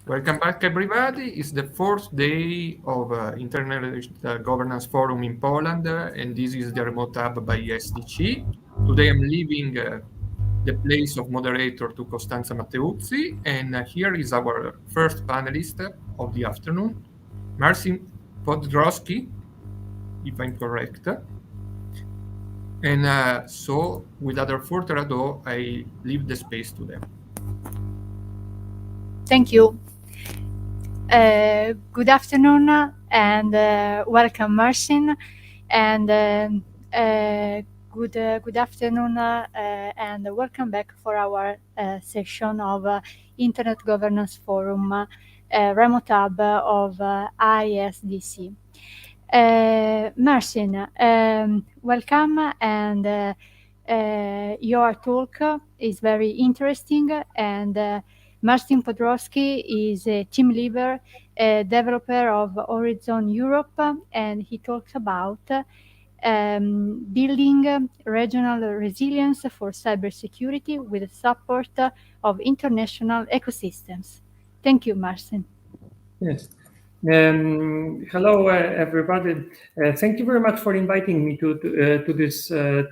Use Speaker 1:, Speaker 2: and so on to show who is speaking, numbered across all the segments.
Speaker 1: Welcome back, everybody. It's the fourth day of Internet Governance Forum in Poland, and this is the Remote Hub by ISDC. Today I'm leaving the place of moderator to Costanza Matteuzzi, and here is our first panelist of the afternoon, Marcin Podgórski, if I'm correct. And so, without further ado, I leave the space to them.
Speaker 2: Thank you. Good afternoon and welcome, Marcin. And good afternoon and welcome back for our session of Internet Governance Forum Remote Hub of ISDC. Marcin, welcome, and your talk is very interesting, and Marcin Podgórski is a team leader, a developer of Horizon Europe, and he talks about building regional resilience for cybersecurity with support of international ecosystems. Thank you, Marcin.
Speaker 3: Yes. Hello, everybody. Thank you very much for inviting me to this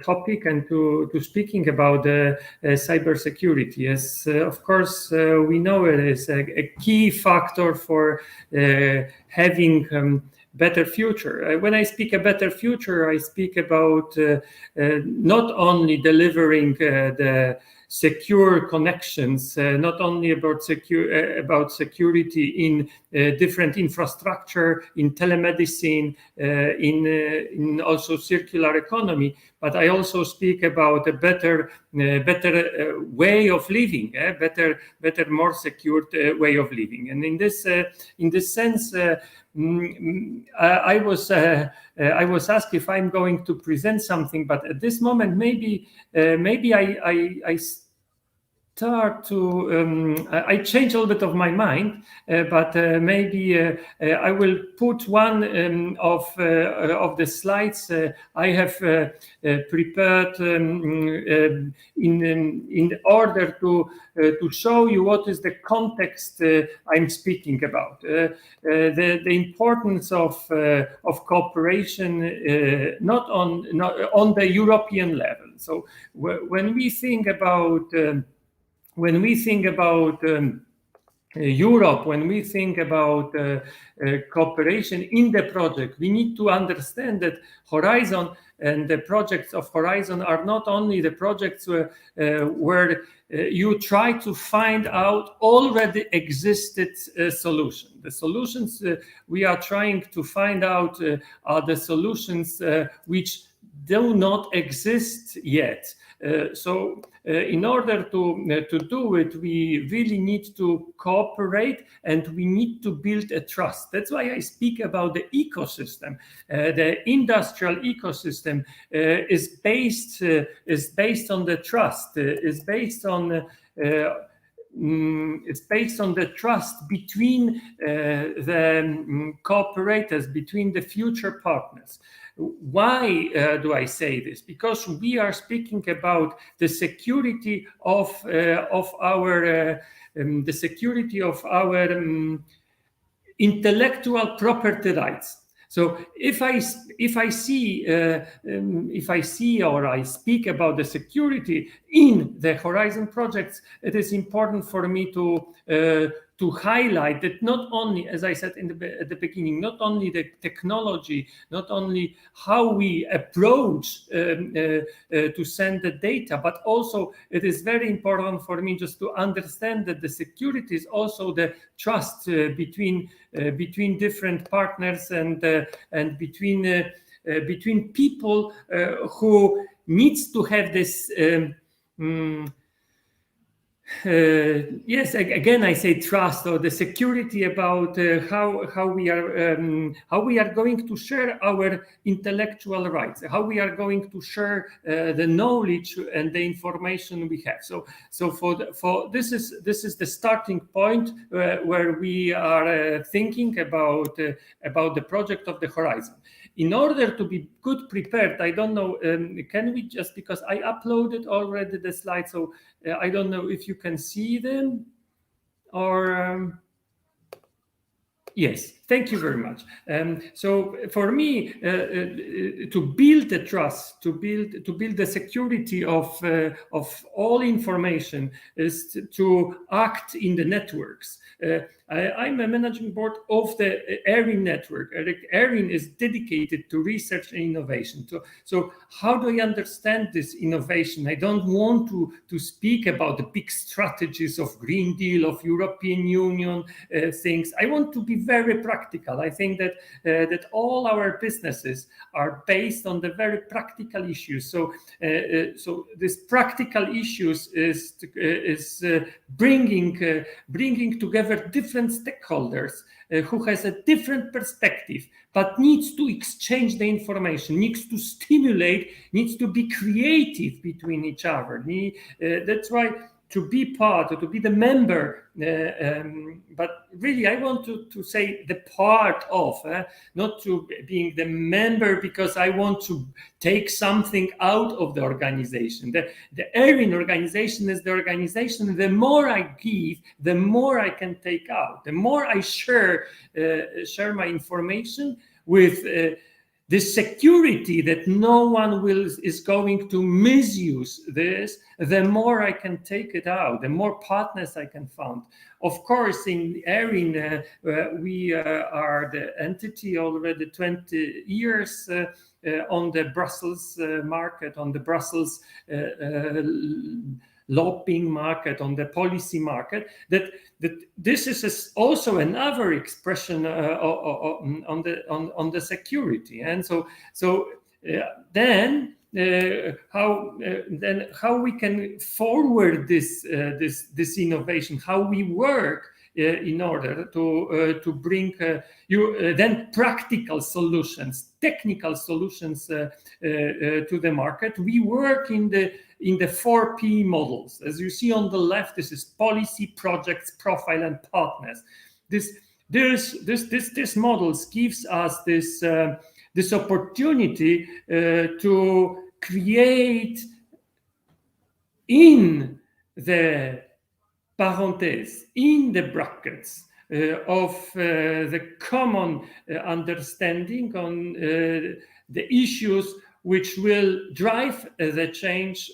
Speaker 3: topic and to speaking about cybersecurity. Yes, of course, we know it is a key factor for having better future. When I speak a better future, I speak about not only delivering the secure connections, not only about security in different infrastructure, in telemedicine, in also circular economy, but I also speak about a better way of living, better, more secure way of living. And in this sense, I was asked if I'm going to present something, but at this moment, maybe I start to I change a little bit of my mind, but maybe I will put one of the slides I have prepared in order to show you what is the context I'm speaking about, the importance of cooperation not on the European level. So when we think about Europe, when we think about cooperation in the project, we need to understand that Horizon and the projects of Horizon are not only the projects where you try to find out already existed solutions. The solutions we are trying to find out are the solutions which do not exist yet. So in order to do it, we really need to cooperate and we need to build a trust. That's why I speak about the ecosystem. The industrial ecosystem is based on the trust. It's based on it's based on the trust between the cooperators, between the future partners. Why do I say this? Because we are speaking about the security of our intellectual property rights. So if I see or I speak about the security in the Horizon projects, it is important for me to highlight that not only, as I said at the beginning, not only the technology, not only how we approach to send the data, but also it is very important for me just to understand that the security is also the trust between different partners and between people who needs to have this. Yes, again, I say trust or the security about how we are going to share our intellectual rights, how we are going to share the knowledge and the information we have. So for this is the starting point where we are thinking about the project of the Horizon. In order to be good prepared, I don't know, can we just, because I uploaded already the slides, so I don't know if you can see them or Yes, thank you very much. So for me, to build the trust, to build the security of all information, is to act in the networks. I'm a managing board of the ERIN network. ERIN is dedicated to research and innovation. So how do I understand this innovation? I don't want to speak about the big strategies of Green Deal, of European Union things. I want to be very practical. I think that that all our businesses are based on the very practical issues. So this practical issues is bringing together different stakeholders who has a different perspective, but needs to exchange the information, needs to stimulate, needs to be creative between each other. That's why to be part or to be the member, but really I want to say the part of, not to being the member because I want to take something out of the organization. The ERIN organization is the organization. The more I give, the more I can take out. The more I share my information with the security that no one is going to misuse this, the more I can take it out, the more partners I can find. Of course, in ERIN, we are the entity already 20 years on the Brussels market, on the Brussels lobbying market, on the policy market, that this is also another expression on the security. And then how we can forward this innovation, how we work in order to bring then practical solutions, technical solutions to the market. We work in the 4P models. As you see on the left, this is policy, projects, profile, and partners. This models gives us this opportunity to create in the parenthèses, in the brackets of the common understanding on the issues which will drive the change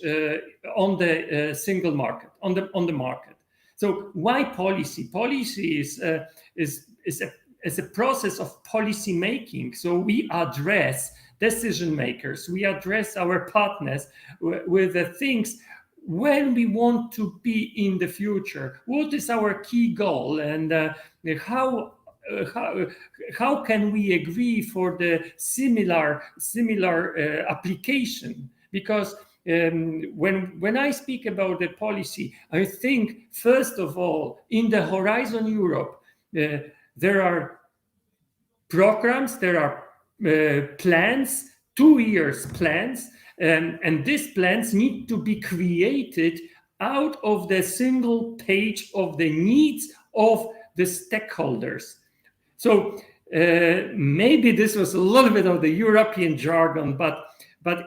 Speaker 3: on the single market, on the market. So why policy? Policy is a process of policy making. So we address decision makers, we address our partners with the things when we want to be in the future. What is our key goal, and how can we agree for the similar application? Because when I speak about the policy, I think first of all in the Horizon Europe there are programs, there are plans, 2 years plans, and these plans need to be created out of the single page of the needs of the stakeholders. So maybe this was a little bit of the European jargon, but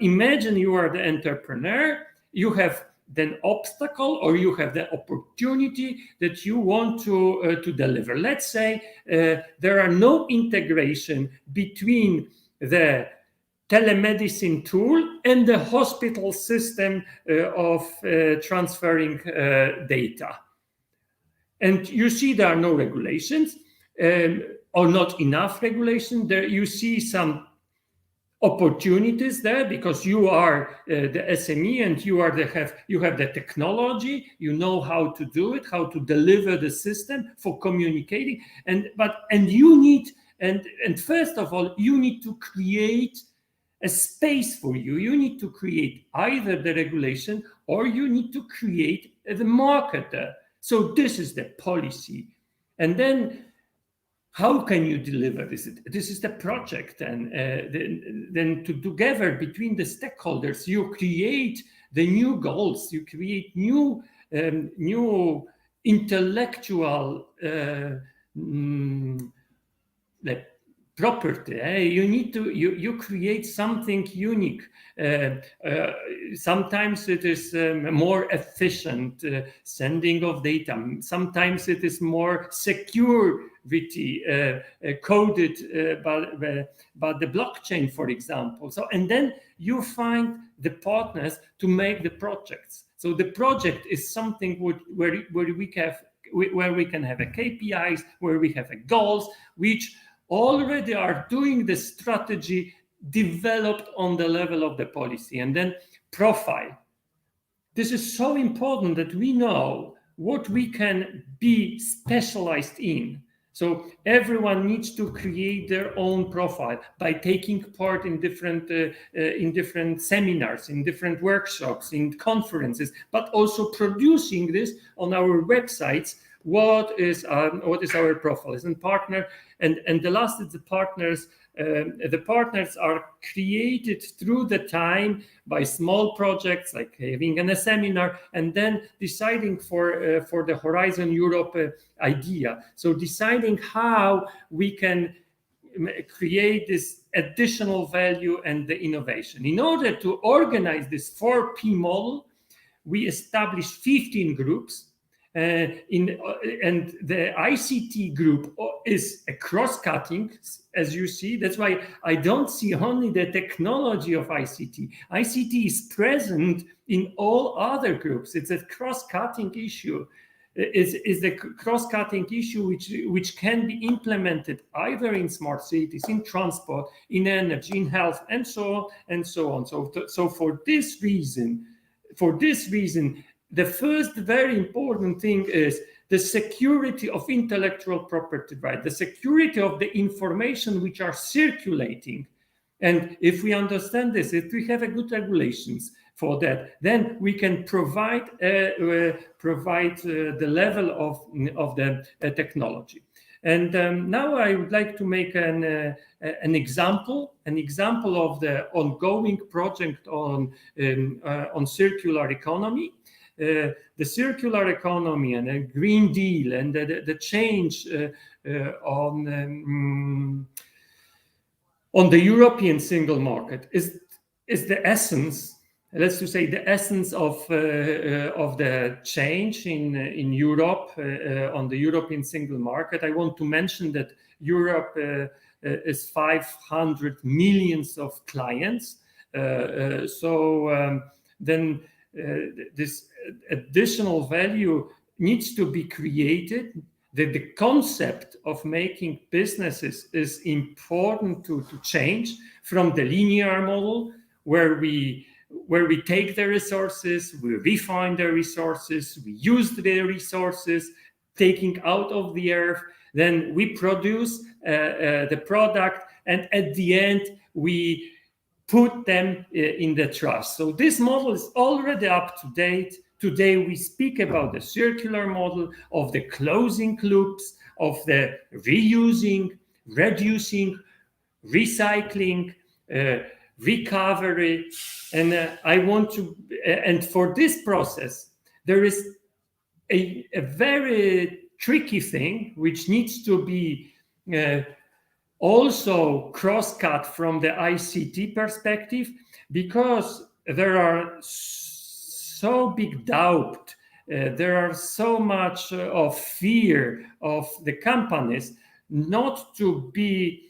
Speaker 3: imagine you are the entrepreneur, you have the obstacle or you have the opportunity that you want to deliver. Let's say there are no integration between the telemedicine tool and the hospital system of transferring data. And you see there are no regulations or not enough regulation. There you see some opportunities there because you are the SME and you have the technology, you know how to do it, how to deliver the system for communicating, and you need and first of all you need to create a space for you. You need to create either the regulation or you need to create the market there. So this is the policy. And then how can you deliver this? This is the project. And then together between the stakeholders, you create the new goals, you create new intellectual property. You need to you create something unique. Sometimes it is more efficient sending of data. Sometimes it is more security coded by the blockchain, for example. So, and then you find the partners to make the projects. So the project is something where we can have a KPIs, where we have a goals, which already are doing the strategy developed on the level of the policy. And then profile. This is so important that we know what we can be specialized in. So everyone needs to create their own profile by taking part in different seminars, in different workshops, in conferences, but also producing this on our websites. What is our profile? And partner, and the last is the partners. The partners are created through the time by small projects, like having a seminar, and then deciding for the Horizon Europe idea. So deciding how we can create this additional value and the innovation. In order to organize this 4P model, we established 15 groups. And the ICT group is a cross-cutting, as you see. That's why I don't see only the technology of ICT. ICT is present in all other groups. It's a cross-cutting issue. Is the cross-cutting issue which can be implemented either in smart cities, in transport, in energy, in health, and so on and so on. So for this reason, the first very important thing is the security of intellectual property right, the security of the information which are circulating. And if we understand this, if we have a good regulations for that, then we can provide the level of the technology. And now I would like to make an example of the ongoing project on circular economy. The circular economy and a Green Deal and the change on the European single market is the essence. Let's just say the essence of the change in Europe on the European single market. I want to mention that Europe is 500 million of clients. Then this additional value needs to be created. The concept of making businesses is important to change from the linear model where we take the resources, we refine the resources, we use the resources, taking out of the earth, then we produce the product, and at the end we put them in the trash. So this model is already up to date. Today we speak about the circular model of the closing loops, of the reusing, reducing, recycling, recovery. And and for this process, there is a very tricky thing which needs to be also cross-cut from the ICT perspective, because there are so big doubt, there are so much of fear of the companies not to be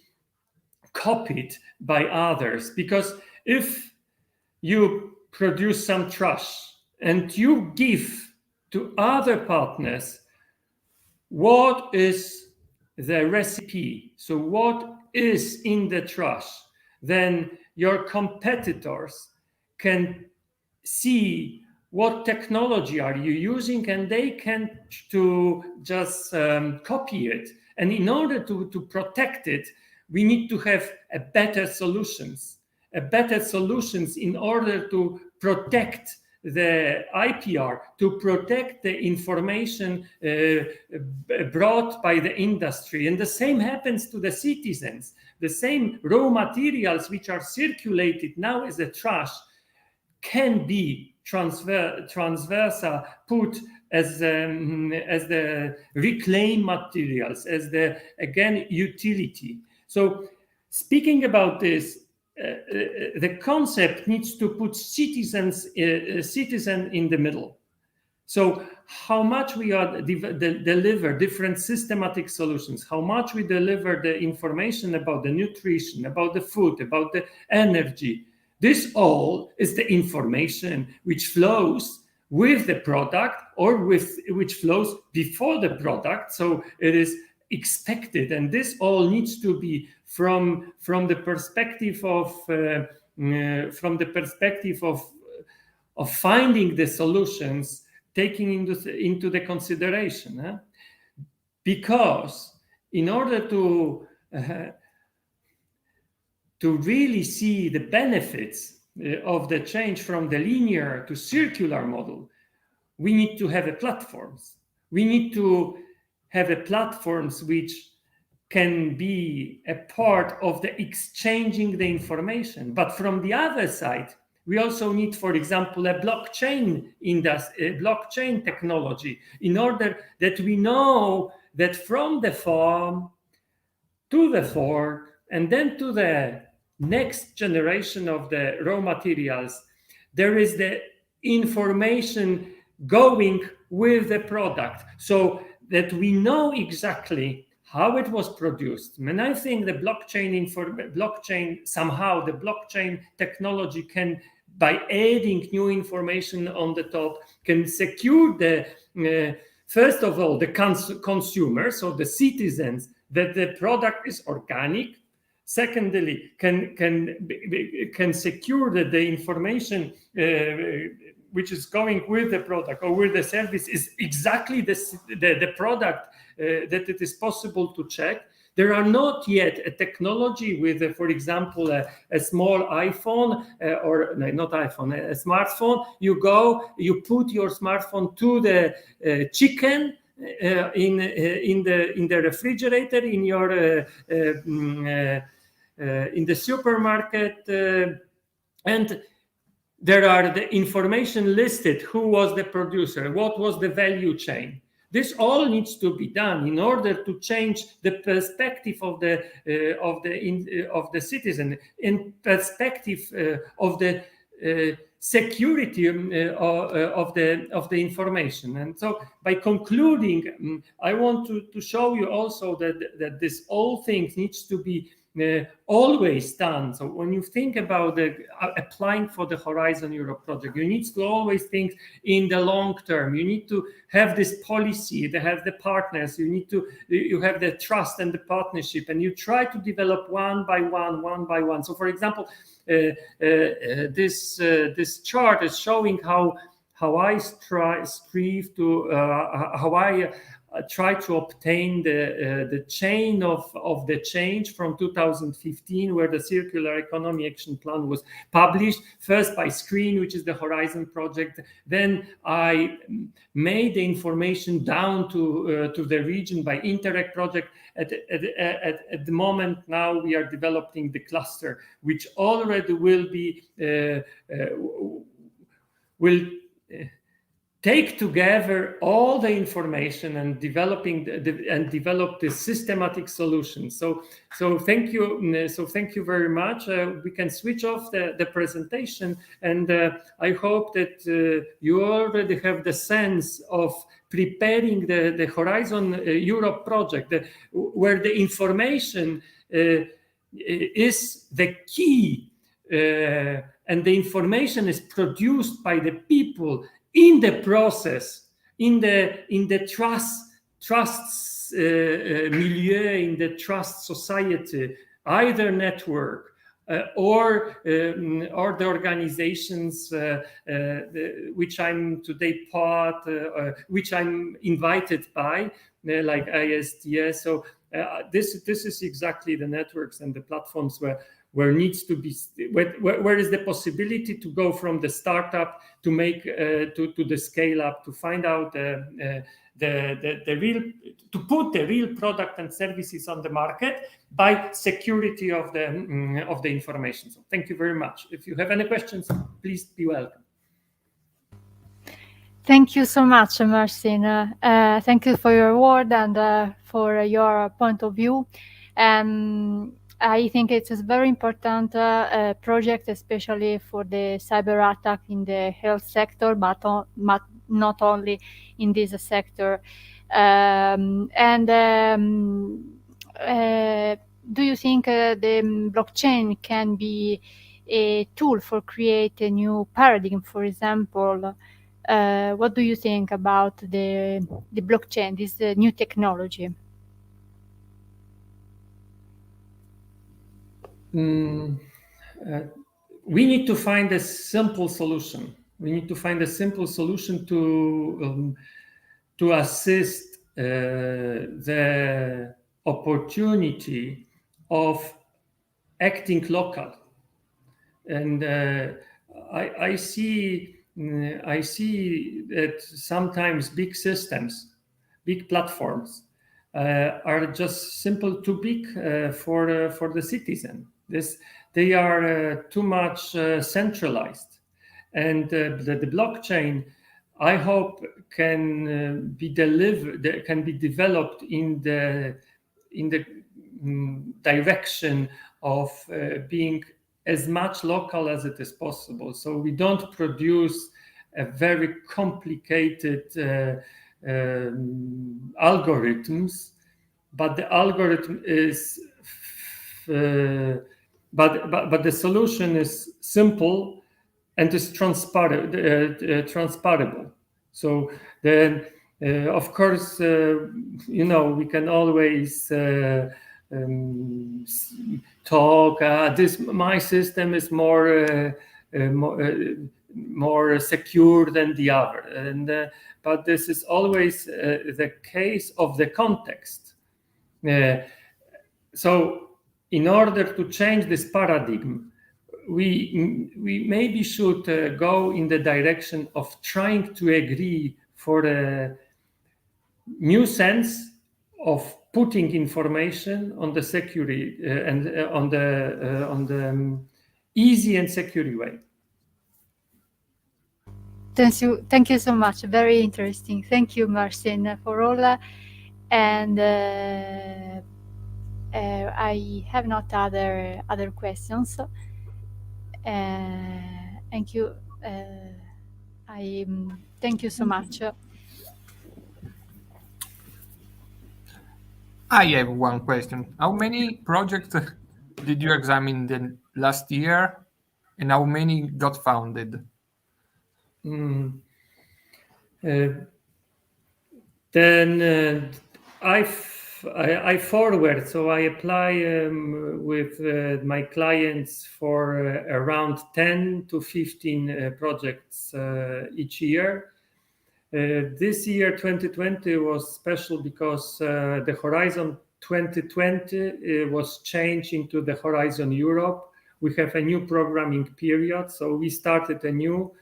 Speaker 3: copied by others. Because if you produce some trash and you give to other partners what is the recipe, so what is in the trash, then your competitors can see what technology are you using, and they can to just copy it. And in order to protect it, we need to have a better solutions in order to protect the IPR, to protect the information brought by the industry. And the same happens to the citizens. The same raw materials which are circulated now as a trash can be transversa put as the reclaimed materials, as the, again, utility. So speaking about this, the concept needs to put citizen in the middle. So how much we deliver different systematic solutions, how much we deliver the information about the nutrition, about the food, about the energy. This all is the information which flows with the product or which flows before the product. So it is expected, and this all needs to be from the perspective of finding the solutions, taking into the consideration, because in order to really see the benefits of the change from the linear to circular model, we need to have platforms. We need to have platforms which can be a part of the exchanging the information. But from the other side, we also need, for example, a blockchain blockchain technology, in order that we know that from the farm to the fork and then to the next generation of the raw materials, there is the information going with the product, so that we know exactly how it was produced. And I think the blockchain technology can, by adding new information on the top, can secure the first of all the consumers, so the citizens, that the product is organic. Secondly, can secure that the information which is going with the product or with the service is exactly the product that it is possible to check. There are not yet a technology with, for example, a small iPhone or not iPhone, a smartphone. You put your smartphone to the chicken in the refrigerator in your in the supermarket, and there are the information listed: who was the producer, what was the value chain. This all needs to be done in order to change the perspective of the citizen, in perspective of the security of the information. And so, by concluding, I want to show you also that this whole thing needs to be always done. So when you think about applying for the Horizon Europe project, you need to always think in the long term. You need to have this policy, to have the partners, you have the trust and the partnership, and you try to develop one by one. So for example, this chart is showing how I strive to how I try to obtain the chain of the change from 2015, where the Circular Economy Action Plan was published, first by Screen, which is the Horizon project. Then I made the information down to the region by Interact project. At the moment now, we are developing the cluster, which already will be take together all the information and develop the systematic solutions. So thank you. So thank you very much. We can switch off the presentation, and I hope that you already have the sense of preparing the Horizon Europe project, where the information is the key, and the information is produced by the people in the process, in the trust milieu, in the trust society, either network or the organizations which I'm today part, which I'm invited by, like ISDS. So this is exactly the networks and the platforms where needs to be, where is the possibility to go from the startup to make to the scale up, to find out the real, to put the real product and services on the market by security of the information. So thank you very much. If you have any questions, please be welcome.
Speaker 2: Thank you so much, Marcin. Thank you for your word and for your point of view. I think it's a very important project, especially for the cyber attack in the health sector, but not only in this sector. Do you think the blockchain can be a tool for create a new paradigm? For example, what do you think about the blockchain, this new technology?
Speaker 3: We need to find a simple solution. We need to find a simple solution to assist the opportunity of acting local. And I see that sometimes big systems, big platforms are just simple too big for the citizen. They are too much centralized, and the blockchain, I hope, can be developed in the direction of being as much local as it is possible. So we don't produce a very complicated algorithms, but the algorithm is, but the solution is simple and is transparable. So then, of course, we can always talk. My system is more secure than the other, but this is always the case of the context. So, in order to change this paradigm, we maybe should go in the direction of trying to agree for a new sense of putting information on the security and on the easy and secure way.
Speaker 2: Thank you so much. Very interesting. Thank you, Marcin, for all. And I have not other questions. Thank you. Thank you so much.
Speaker 1: I have one question. How many projects did you examine the last year, and how many got founded?
Speaker 3: Then I forward, so I apply with my clients for around 10 to 15 projects each year. This year, 2020, was special because the Horizon 2020 was changed into the Horizon Europe. We have a new programming period, so we started a new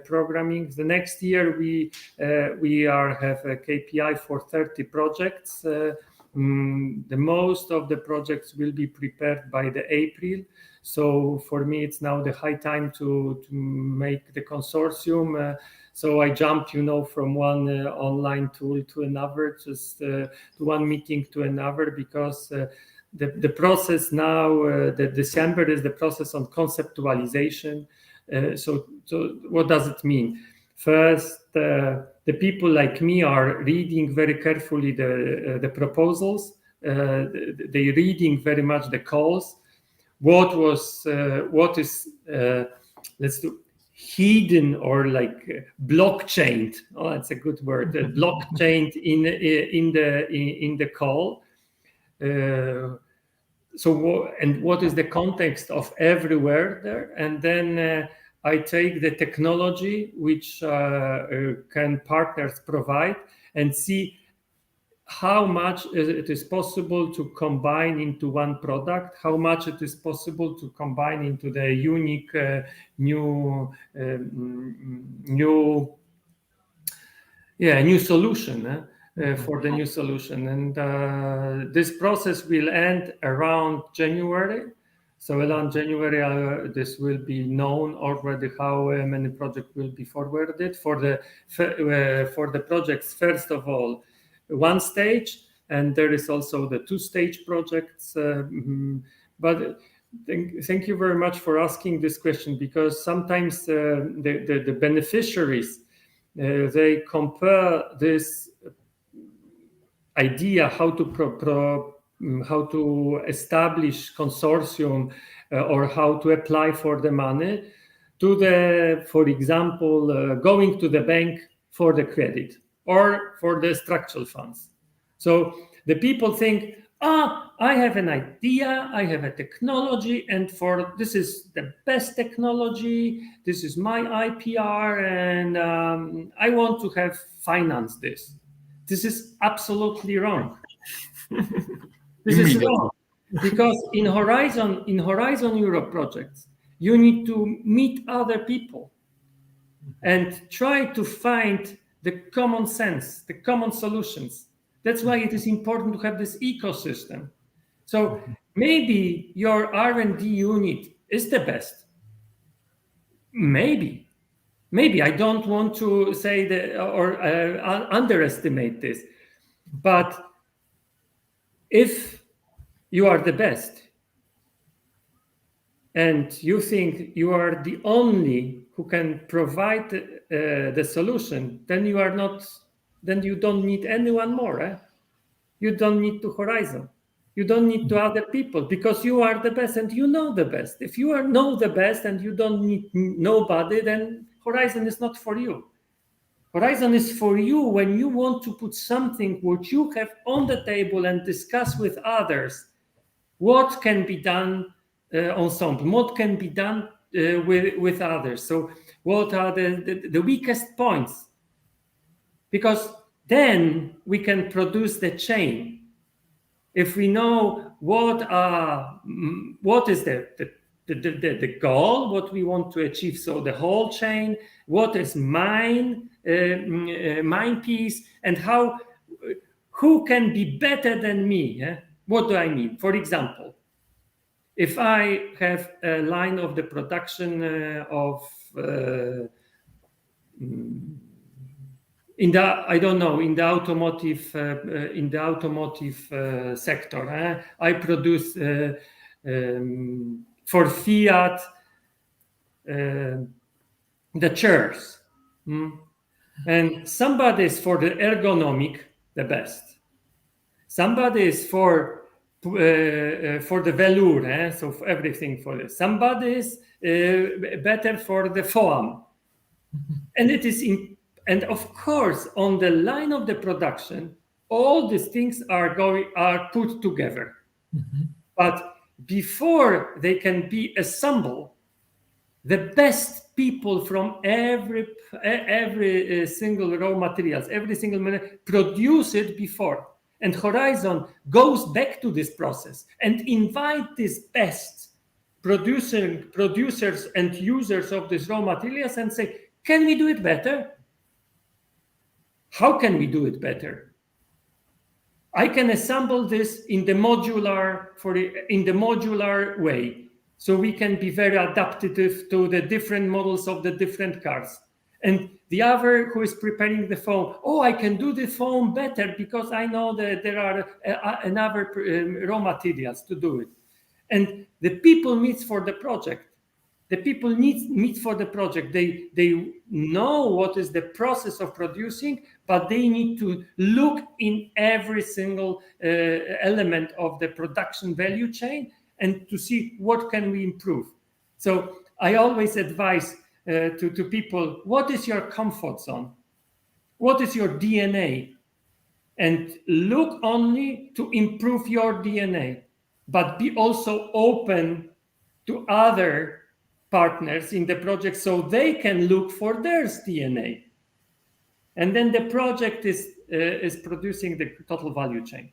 Speaker 3: programming. The next year, we have a KPI for 30 projects. The most of the projects will be prepared by the April. So for me, it's now the high time to make the consortium. So I jumped, from one online tool to another, just one meeting to another, because the process now, the December is the process on conceptualization. So what does it mean? First, the people like me are reading very carefully the proposals. They're reading very much the calls. What is let's do hidden or like blockchained? Oh, that's a good word. Blockchained in the call. What is the context of everywhere there? And then I take the technology which can partners provide and see how much it is possible to combine into one product, how much it is possible to combine into the unique new solution for the new solution. And this process will end around January. So around January, this will be known already how many projects will be forwarded. For the projects, first of all, one stage, and there is also the two-stage projects. But thank you very much for asking this question, because sometimes the beneficiaries, they compare this idea how to establish consortium or how to apply for the money to the, for example, going to the bank for the credit or for the structural funds. So the people think, I have an idea, I have a technology, and this is the best technology, this is my IPR, and I want to have financed this. This is absolutely wrong. This is wrong, because in Horizon Europe projects, you need to meet other people and try to find the common sense, the common solutions. That's why it is important to have this ecosystem. So maybe your R&D unit is the best. Maybe I don't want to say that or underestimate this, but if you are the best and you think you are the only who can provide the solution, then you don't need anyone more. You don't need to Horizon. You don't need to other people, because you are the best and you know the best. If you know the best and you don't need nobody, then Horizon is not for you. Horizon is for you when you want to put something which you have on the table and discuss with others. What can be done ensemble? What can be done with others? So what are the weakest points? Because then we can produce the chain. If we know what is the goal, what we want to achieve, so the whole chain, what is mine piece, and who can be better than me? What do I mean? For example, if I have a line of the production in the automotive sector, I produce for Fiat the chairs, and somebody is for the ergonomic, the best. Somebody is for the velour, so for everything for this. Somebody is better for the foam, and it is and of course, on the line of the production, all these things are put together. Mm-hmm. But before they can be assembled, the best people from every single raw materials, every single produce it before. And Horizon goes back to this process and invite these best producers and users of these raw materials and say, can we do it better? How can we do it better? I can assemble this in the modular way, so we can be very adaptive to the different models of the different cars. And the other who is preparing the foam, I can do the foam better because I know that there are another raw materials to do it. And the people meet for the project. The people meet for the project. They know what is the process of producing, but they need to look in every single element of the production value chain and to see what can we improve. So I always advise to people, what is your comfort zone? What is your DNA? And look only to improve your DNA, but be also open to other partners in the project so they can look for their DNA. And then the project is producing the total value chain.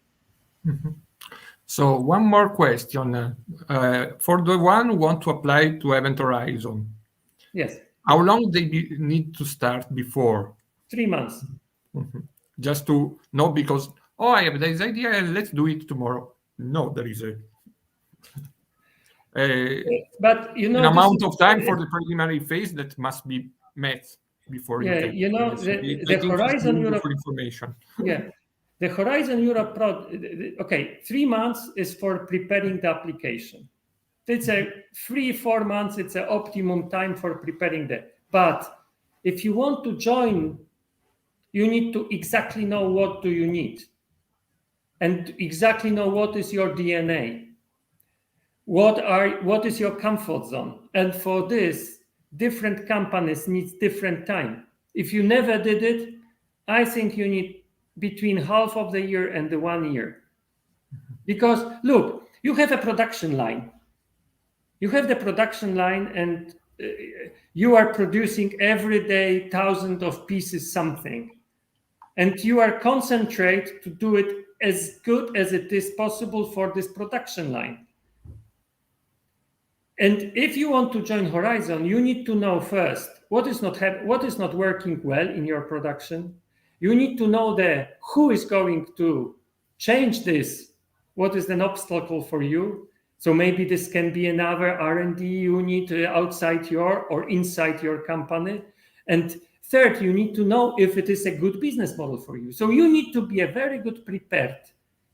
Speaker 1: Mm-hmm. So one more question. For the one who want to apply to Event Horizon.
Speaker 3: Yes.
Speaker 1: How long they need to start before?
Speaker 3: 3 months.
Speaker 1: Mm-hmm. Just to know, because, I have this idea, let's do it tomorrow. No, there is
Speaker 3: but an
Speaker 1: amount of time for the preliminary phase that must be met before you can.
Speaker 3: The Horizon Europe
Speaker 1: information.
Speaker 3: The Horizon Europe 3 months is for preparing the application. It's a 3-4 months. It's an optimum time for preparing that. But if you want to join, you need to exactly know what do you need, and exactly know what is your DNA, what is your comfort zone. And for this, different companies need different time. If you never did it, I think you need between half of the year and the 1 year. Because look, you have a production line. You have the production line, and you are producing every day thousands of pieces something. And you are concentrate to do it as good as it is possible for this production line. And if you want to join Horizon, you need to know first what is not working well in your production. You need to know who is going to change this. What is an obstacle for you? So maybe this can be another R&D unit outside your or inside your company. And third, you need to know if it is a good business model for you. So you need to be a very good prepared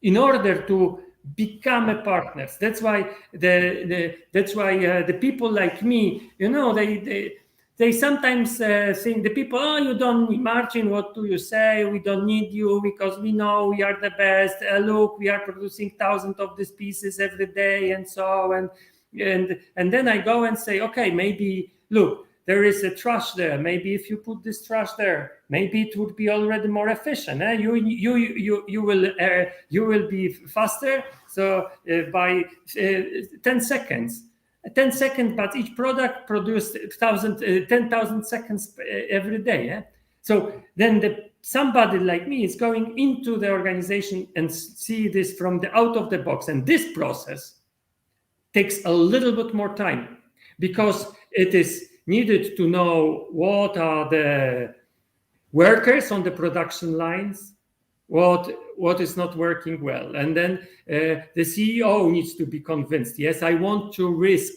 Speaker 3: in order to become a partner. That's why the people like me, they sometimes think, the people, oh, you don't need Marcin, what do you say? We don't need you because we know we are the best. Look, we are producing thousands of these pieces every day and so on. And then I go and say, okay, maybe, look, there is a trash there. Maybe if you put this trash there, maybe it would be already more efficient. You will be faster. So by 10 seconds. 10 seconds, but each product produced 10,000 seconds every day. So then somebody like me is going into the organization and see this from the out of the box. And this process takes a little bit more time because it is needed to know what are the workers on the production lines, what is not working well. And then the CEO needs to be convinced, yes, I want to risk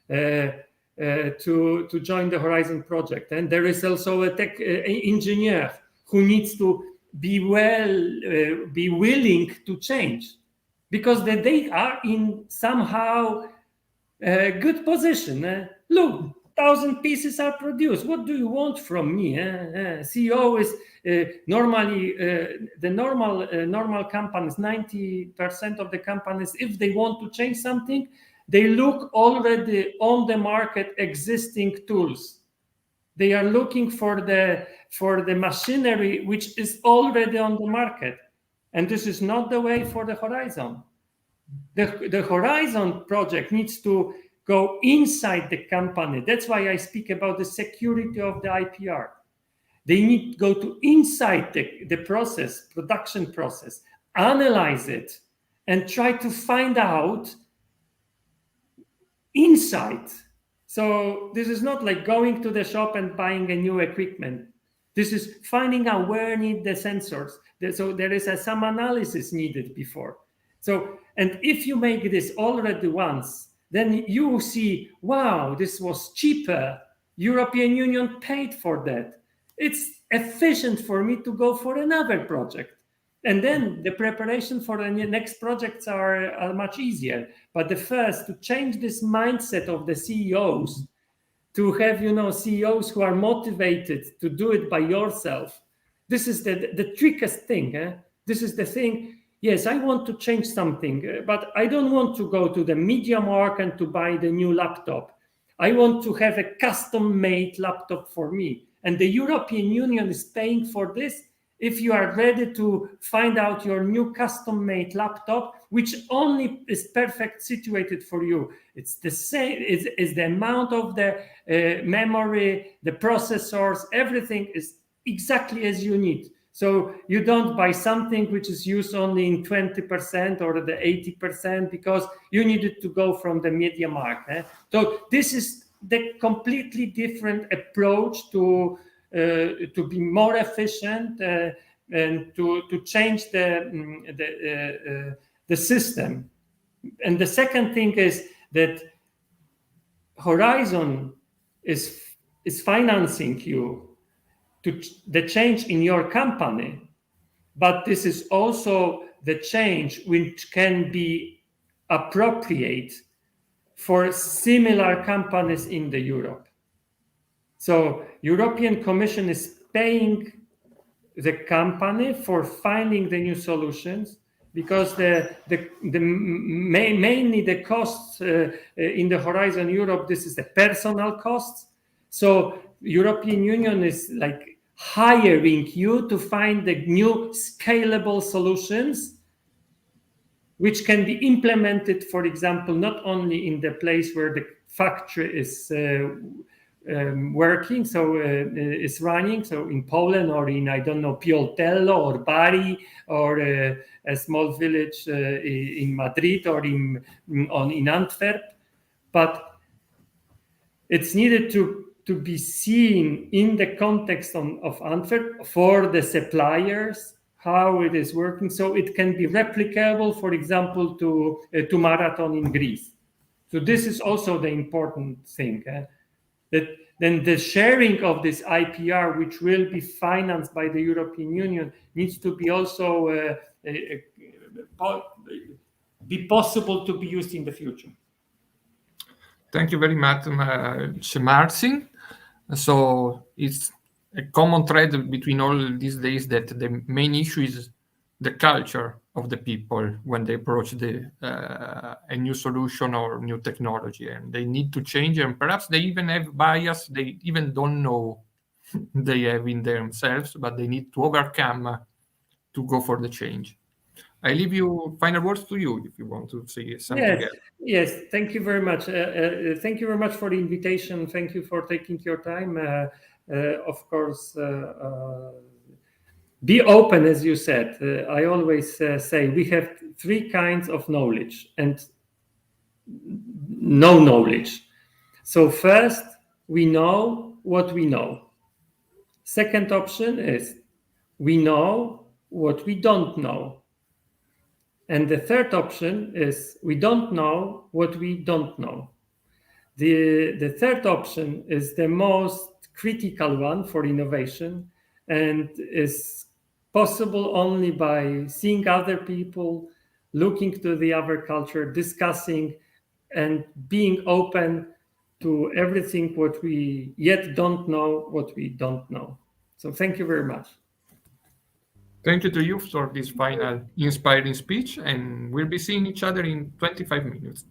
Speaker 3: to join the Horizon project. And there is also a tech engineer who needs to be willing to change, because they are in somehow a good position. Look, 1,000 pieces are produced. What do you want from me? CEO is normally the normal companies. 90% of the companies, if they want to change something, they look already on the market existing tools. They are looking for the machinery which is already on the market, and this is not the way for the Horizon. The Horizon project needs to go inside the company. That's why I speak about the security of the IPR. They need to go to inside the process, production process, analyze it, and try to find out inside. So this is not like going to the shop and buying a new equipment. This is finding out where need the sensors. So there is some analysis needed before. So, and if you make this already once, then you see, wow, this was cheaper. European Union paid for that. It's efficient for me to go for another project. And then the preparation for the next projects are much easier. But the first, to change this mindset of the CEOs, to have, CEOs who are motivated to do it by yourself. This is the trickiest thing. This is the thing. Yes, I want to change something, but I don't want to go to the media market and to buy the new laptop. I want to have a custom-made laptop for me. And the European Union is paying for this. If you are ready to find out your new custom-made laptop, which only is perfect situated for you, it's the same, is the amount of the memory, the processors, everything is exactly as you need. So you don't buy something which is used only in 20% or the 80% because you needed to go from the media market. So this is the completely different approach to be more efficient and to change the system. And the second thing is that Horizon is financing you to the change in your company, but this is also the change which can be appropriate for similar companies in the Europe. So European Commission is paying the company for finding the new solutions, because mainly the costs in the Horizon Europe, this is the personal costs. So European Union is like hiring you to find the new scalable solutions which can be implemented, for example, not only in the place where the factory is working, so is running, so in Poland or in, I don't know, Pioltello or Bari or a small village in Madrid or in Antwerp, but it's needed to be seen in the context of Antwerp for the suppliers, how it is working, so it can be replicable, for example, to Marathon in Greece. So this is also the important thing. That then the sharing of this IPR, which will be financed by the European Union, needs to be also be possible to be used in the future.
Speaker 1: Thank you very much, Marcin. So it's a common thread between all these days that the main issue is the culture of the people when they approach a new solution or new technology, and they need to change, and perhaps they even have bias they even don't know they have in themselves, but they need to overcome to go for the change. I leave you final words to you if you want to say something else.
Speaker 3: Yes, thank you very much. Thank you very much for the invitation. Thank you for taking your time. Of course, be open, as you said. I always say we have three kinds of knowledge and no knowledge. So first, we know what we know. Second option is we know what we don't know. And the third option is we don't know what we don't know. The third option is the most critical one for innovation and is possible only by seeing other people, looking to the other culture, discussing, and being open to everything what we yet don't know, what we don't know. So thank you very much.
Speaker 1: Thank you to you for this final inspiring speech, and we'll be seeing each other in 25 minutes.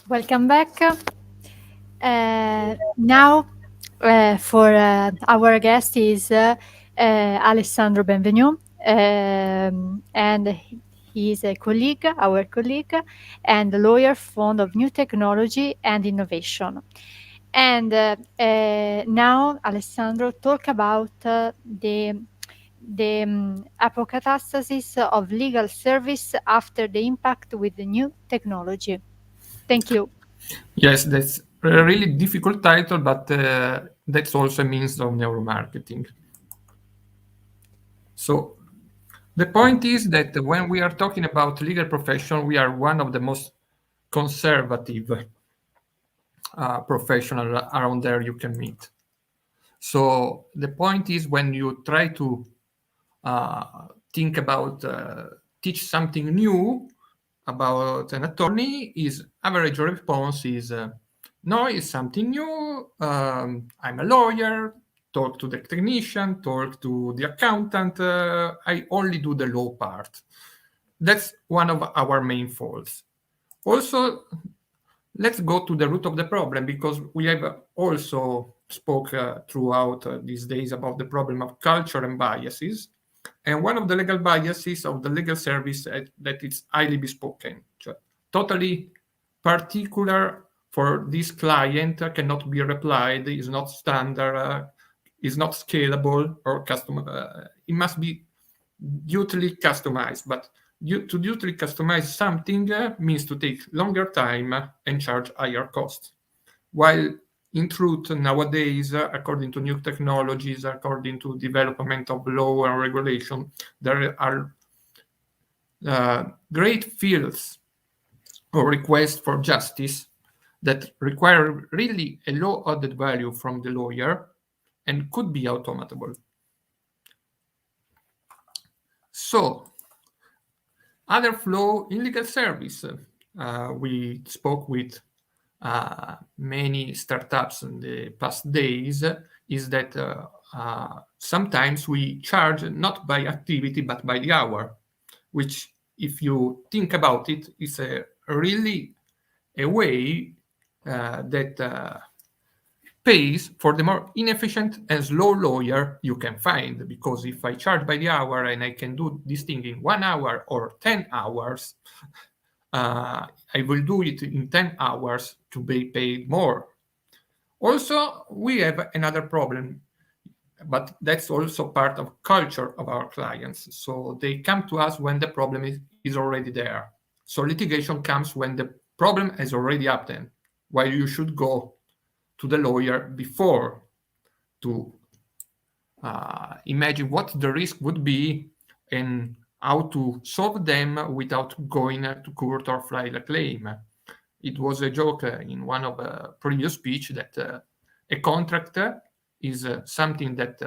Speaker 2: Welcome back. Now, for our guest is Alessandro Benvegnù, and he is a colleague, our colleague, and a lawyer fond of new technology and innovation. And now Alessandro talk about the apocatastasis of legal service after the impact with the new technology. Thank you.
Speaker 1: Yes, that's a really difficult title, but that's also a means of neuromarketing. So the point is that when we are talking about legal profession, we are one of the most conservative professional around there you can meet. So the point is when you try to think about teach something new about an attorney, his average response is no, it's something new. I'm a lawyer. Talk to the technician, talk to the accountant. I only do the law part. That's one of our main faults. Also, let's go to the root of the problem, because we have also spoke throughout these days about the problem of culture and biases. And one of the legal biases of the legal service that it's highly bespoken, totally particular for this client, cannot be replied, is not standard, is not scalable or custom. It must be dutifully customized, but to dutifully customize something means to take longer time and charge higher cost. While in truth, nowadays, according to new technologies, according to development of law and regulation, there are great fields or requests for justice that require really a low added value from the lawyer and could be automatable. So, other flow in legal service. We spoke with many startups in the past days, is that sometimes we charge not by activity but by the hour, which, if you think about it, is really a way that pays for the more inefficient and slow lawyer you can find. Because if I charge by the hour and I can do this thing in 1 hour or 10 hours, I will do it in 10 hours to be paid more. Also, we have another problem, but that's also part of culture of our clients. So they come to us when the problem is already there. So litigation comes when the problem has already happened, while you should go to the lawyer before to imagine what the risk would be and how to solve them without going to court or file a claim. It was a joke in one of the previous speech that a contract is something that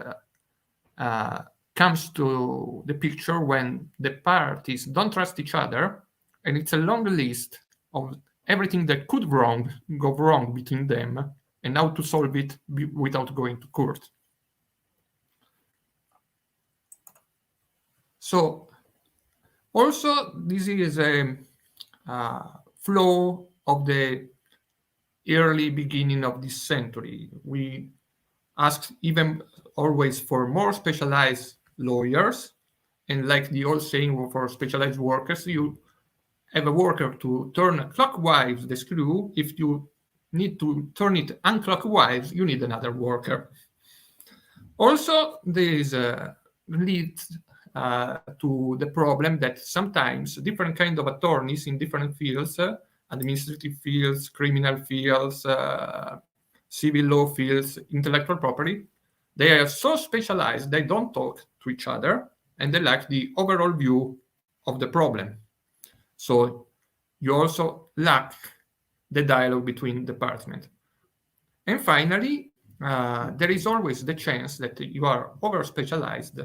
Speaker 1: comes to the picture when the parties don't trust each other, and it's a long list of everything that could go wrong between them and how to solve it without going to court. So also, this is a flow of the early beginning of this century. We asked even always for more specialized lawyers, and like the old saying for specialized workers, you have a worker to turn clockwise the screw. If you need to turn it unclockwise, you need another worker. Also, this leads to the problem that sometimes different kind of attorneys in different fields, administrative fields, criminal fields, civil law fields, intellectual property, they are so specialized they don't talk to each other and they lack the overall view of the problem. So you also lack the dialogue between departments. And finally, there is always the chance that you are over-specialized.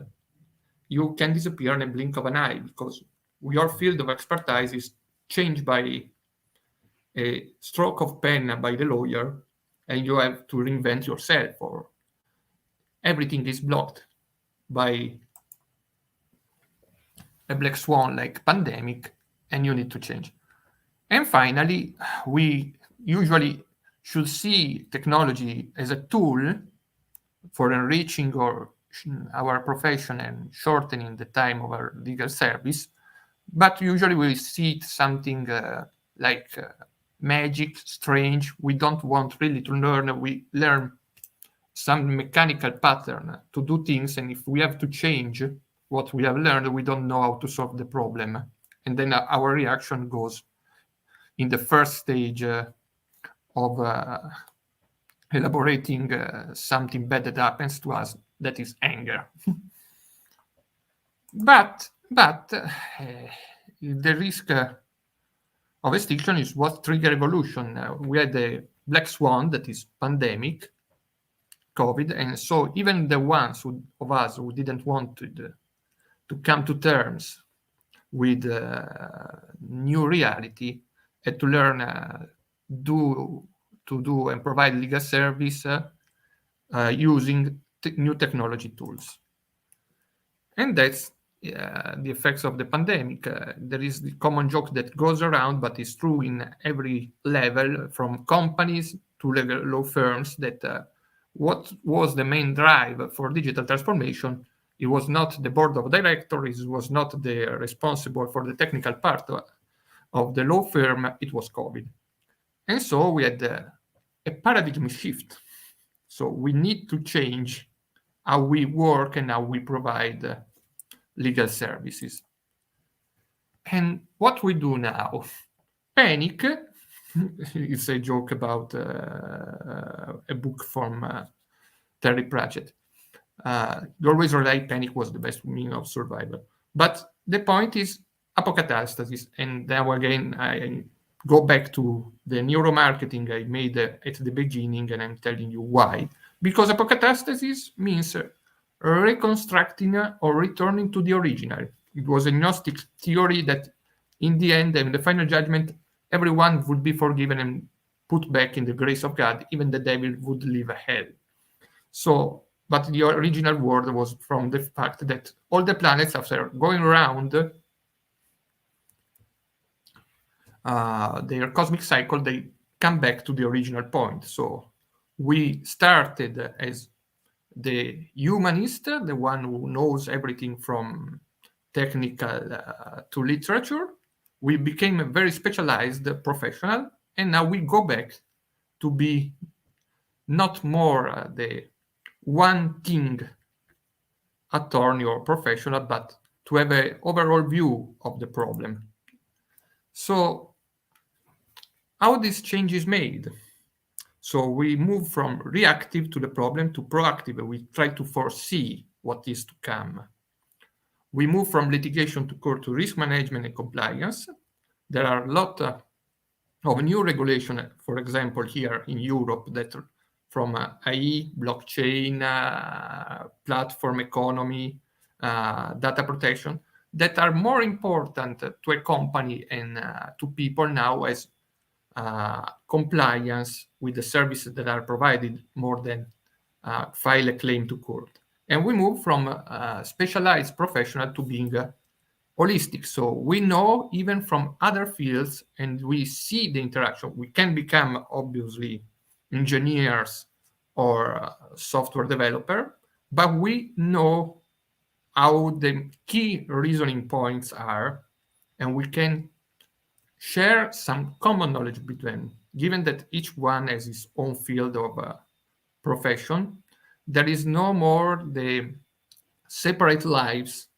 Speaker 1: You can disappear in a blink of an eye because your field of expertise is changed by a stroke of pen by the lawyer, and you have to reinvent yourself, or everything is blocked by a black swan like pandemic, and you need to change. And finally, we usually should see technology as a tool for enriching our profession and shortening the time of our legal service, but usually we see it something like magic, strange. We don't want really to learn. We learn some mechanical pattern to do things, and if we have to change what we have learned, we don't know how to solve the problem. And then our reaction goes in the first stage of elaborating something bad that happens to us, that is anger. But the risk of extinction is what trigger evolution. We had the black swan, that is pandemic, COVID, and so even the ones of us who didn't want to come to terms with new reality had to learn to do and provide legal service using new technology tools. And that's the effects of the pandemic. There is the common joke that goes around, but it's true in every level, from companies to law firms, that what was the main drive for digital transformation? It was not the board of directors, it was not the responsible for the technical part of the law firm, it was COVID. And so we had a paradigm shift. So we need to change how we work and how we provide legal services. And what we do now? Panic. It's a joke about a book from Terry Pratchett. You always rely panic was the best means of survival. But the point is apocatastasis. And now again, I go back to the neuromarketing I made at the beginning, and I'm telling you why. Because apocatastasis means reconstructing or returning to the original. It was a Gnostic theory that in the end, in the final judgment, everyone would be forgiven and put back in the grace of God, even the devil would leave hell. So, but the original word was from the fact that all the planets, after going around their cosmic cycle, they come back to the original point. So we started as the humanist, the one who knows everything from technical to literature. We became a very specialized professional, and now we go back to be not more the one thing attorney or professional, but to have an overall view of the problem. So how this change is made? So we move from reactive to the problem to proactive. We try to foresee what is to come. We move from litigation to court to risk management and compliance. There are a lot of new regulation, for example, here in Europe, that from AI, blockchain, platform economy, data protection, that are more important to a company and to people now as compliance with the services that are provided more than file a claim to court. And we move from specialized professional to being holistic. So we know even from other fields, and we see the interaction. We can become, obviously, engineers or software developer, but we know how the key reasoning points are, and we can share some common knowledge between. Given that each one has his own field of profession, there is no more the separate lives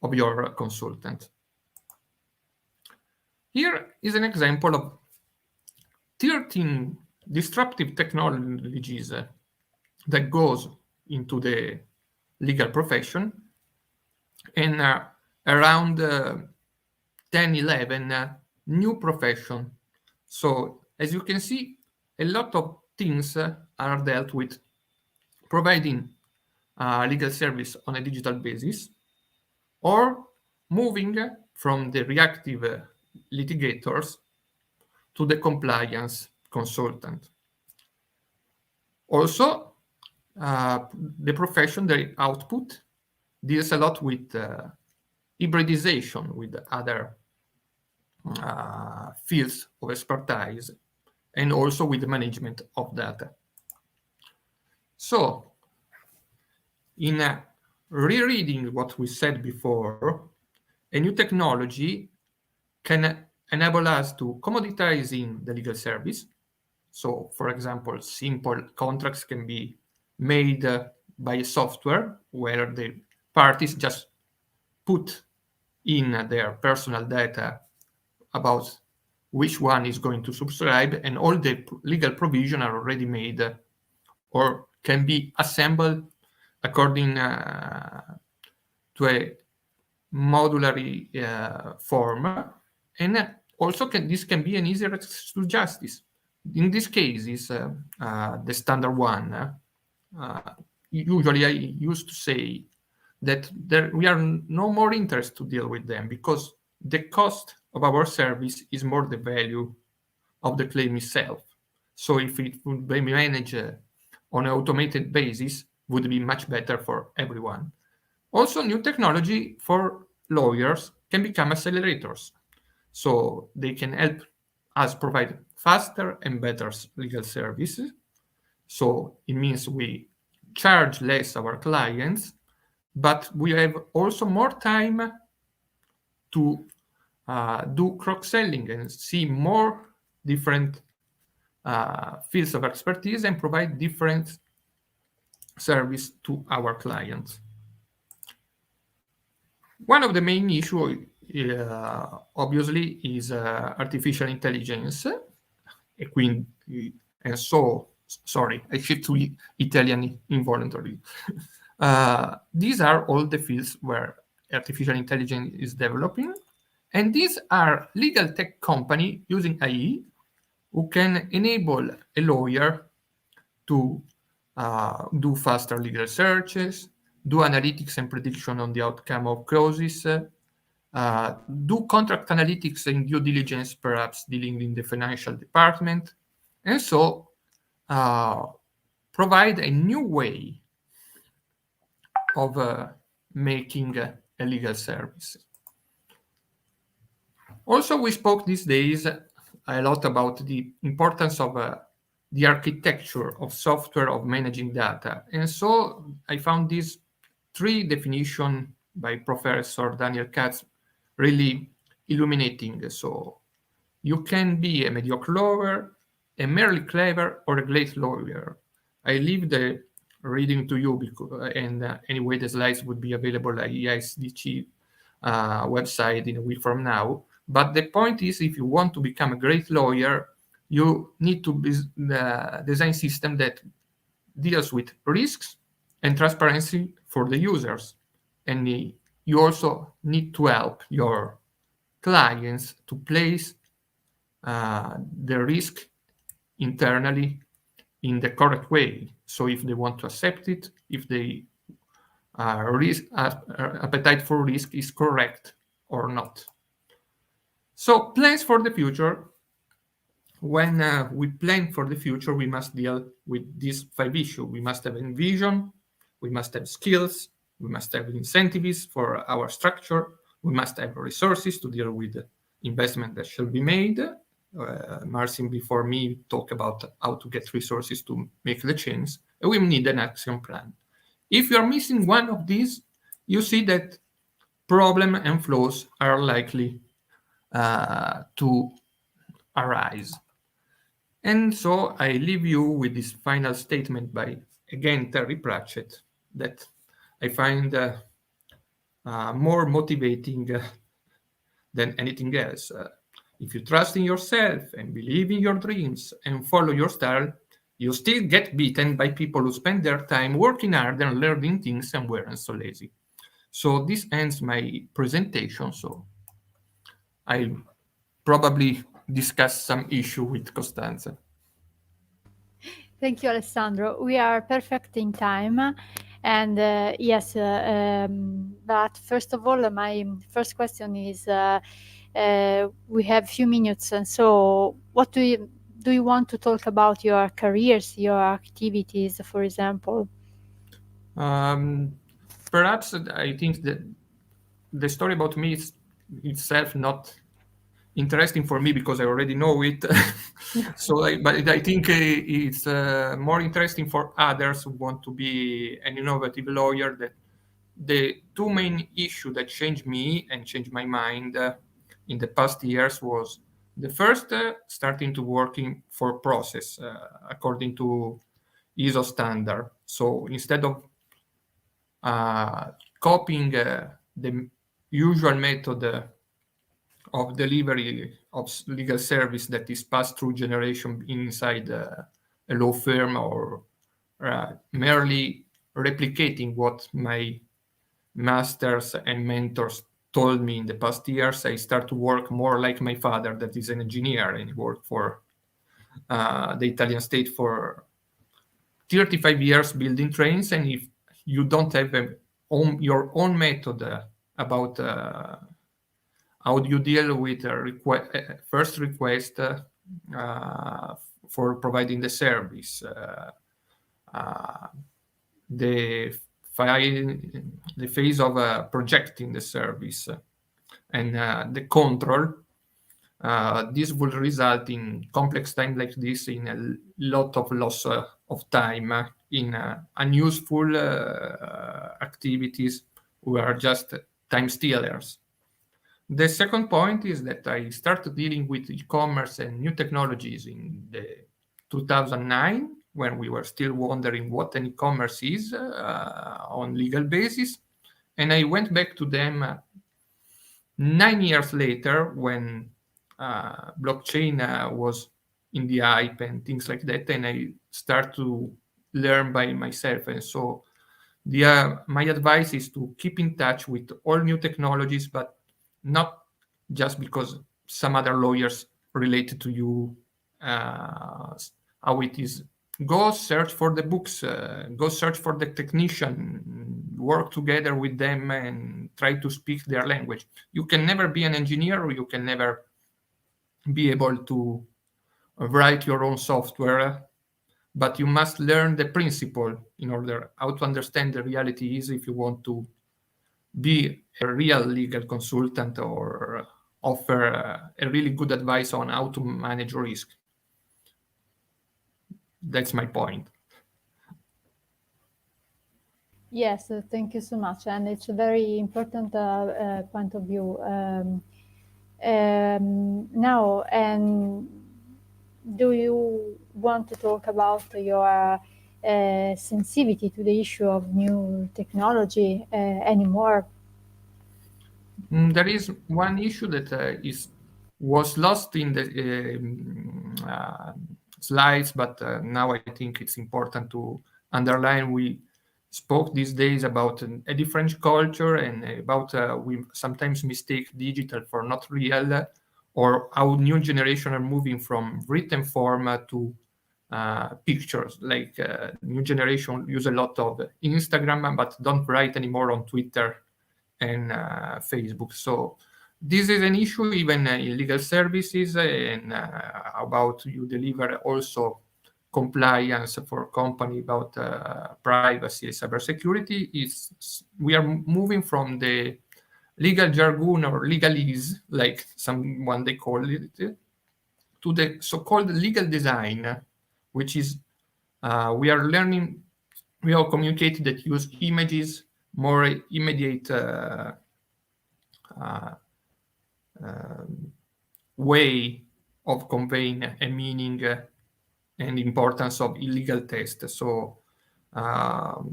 Speaker 1: of your consultant. Here is an example of 13 disruptive technologies that goes into the legal profession, and around 10, 11 new profession. So as you can see, a lot of things are dealt with providing legal service on a digital basis, or moving from the reactive litigators to the compliance consultant. Also, the profession, the output, deals a lot with hybridization with other fields of expertise. and also with the management of data. So, in rereading what we said before, a new technology can enable us to commoditize in the legal service. So, for example, simple contracts can be made by a software where the parties just put in their personal data about which one is going to subscribe, and all the legal provisions are already made or can be assembled according to a modular form, and also this can be an easier access to justice. In this case, is the standard one. Usually, I used to say that we are no more interested to deal with them because the cost of our service is more the value of the claim itself. So if it would be managed on an automated basis, would be much better for everyone. Also, new technology for lawyers can become accelerators. So they can help us provide faster and better legal services. So it means we charge less our clients, but we have also more time to do cross-selling and see more different fields of expertise and provide different service to our clients. One of the main issues, obviously, is artificial intelligence. And so, sorry, I shift to Italian involuntarily. These are all the fields where artificial intelligence is developing. And these are legal tech companies using AI who can enable a lawyer to do faster legal searches, do analytics and prediction on the outcome of causes, do contract analytics and due diligence, perhaps dealing in the financial department, and so provide a new way of making a legal service. Also, we spoke these days a lot about the importance of the architecture of software of managing data. And so I found these 3 definitions by Professor Daniel Katz really illuminating. So you can be a mediocre lawyer, a merely clever, or a great lawyer. I leave the reading to you, because, and anyway, the slides would be available at ISDC website in a week from now. But the point is, if you want to become a great lawyer, you need to design a system that deals with risks and transparency for the users. And you also need to help your clients to place the risk internally in the correct way. So if they want to accept it, if the appetite for risk is correct or not. So plans for the future. When we plan for the future, we must deal with these 5 issues. We must have a vision, we must have skills, we must have incentives for our structure, we must have resources to deal with the investment that shall be made. Marcin before me talked about how to get resources to make the change, and we need an action plan. If you are missing one of these, you see that problem and flaws are likely to arise. And so I leave you with this final statement by, again, Terry Pratchett, that I find more motivating than anything else. If you trust in yourself and believe in your dreams and follow your style, you still get beaten by people who spend their time working hard and learning things and weren't so lazy. So this ends my presentation. So I'll probably discuss some issue with Costanza.
Speaker 2: Thank you, Alessandro. We are perfect in time. And yes, but first of all, my first question is, we have few minutes. And so what do you want to talk about your careers, your activities, for example?
Speaker 1: Perhaps I think that the story about me is itself not interesting for me because I already know it. But I think it's more interesting for others who want to be an innovative lawyer. That the two main issues that changed me and changed my mind in the past years was the first, starting to working for process according to ISO standard. So instead of copying the usual method of delivery of legal service that is passed through generation inside a law firm, or merely replicating what my masters and mentors told me in the past years, I start to work more like my father, that is an engineer and worked for the Italian state for 35 years building trains. And if you don't have your own method about how do you deal with a first request for providing the service, the phase of projecting the service, and the control, this will result in complex time like this in a lot of loss of time in unuseful activities who are just time stealers. The second point is that I started dealing with e-commerce and new technologies in the 2009, when we were still wondering what an e-commerce is on legal basis. And I went back to them 9 years later, when blockchain was in the hype and things like that, and I start to learn by myself. And so my advice is to keep in touch with all new technologies, but not just because some other lawyers related to you how it is. Go search for the books, go search for the technician, work together with them and try to speak their language. You can never be an engineer, or you can never be able to write your own software, but you must learn the principle in order how to understand the reality is, if you want to be a real legal consultant or offer a really good advice on how to manage risk. That's my point.
Speaker 2: Yes, thank you so much. And it's a very important point of view. Now, do you want to talk about your sensitivity to the issue of new technology anymore?
Speaker 1: There is one issue that was lost in the slides, but now I think it's important to underline. We spoke these days about a different culture, and about we sometimes mistake digital for not real, or how new generation are moving from written form to pictures. Like new generation use a lot of Instagram, but don't write anymore on Twitter and Facebook. So this is an issue even in legal services, and about you deliver also compliance for company about privacy and cybersecurity. We are moving from the legal jargon or legalese, like someone they call it, to the so-called legal design, which is we are learning, we are communicating that use images, more immediate way of conveying a meaning and importance of illegal text. So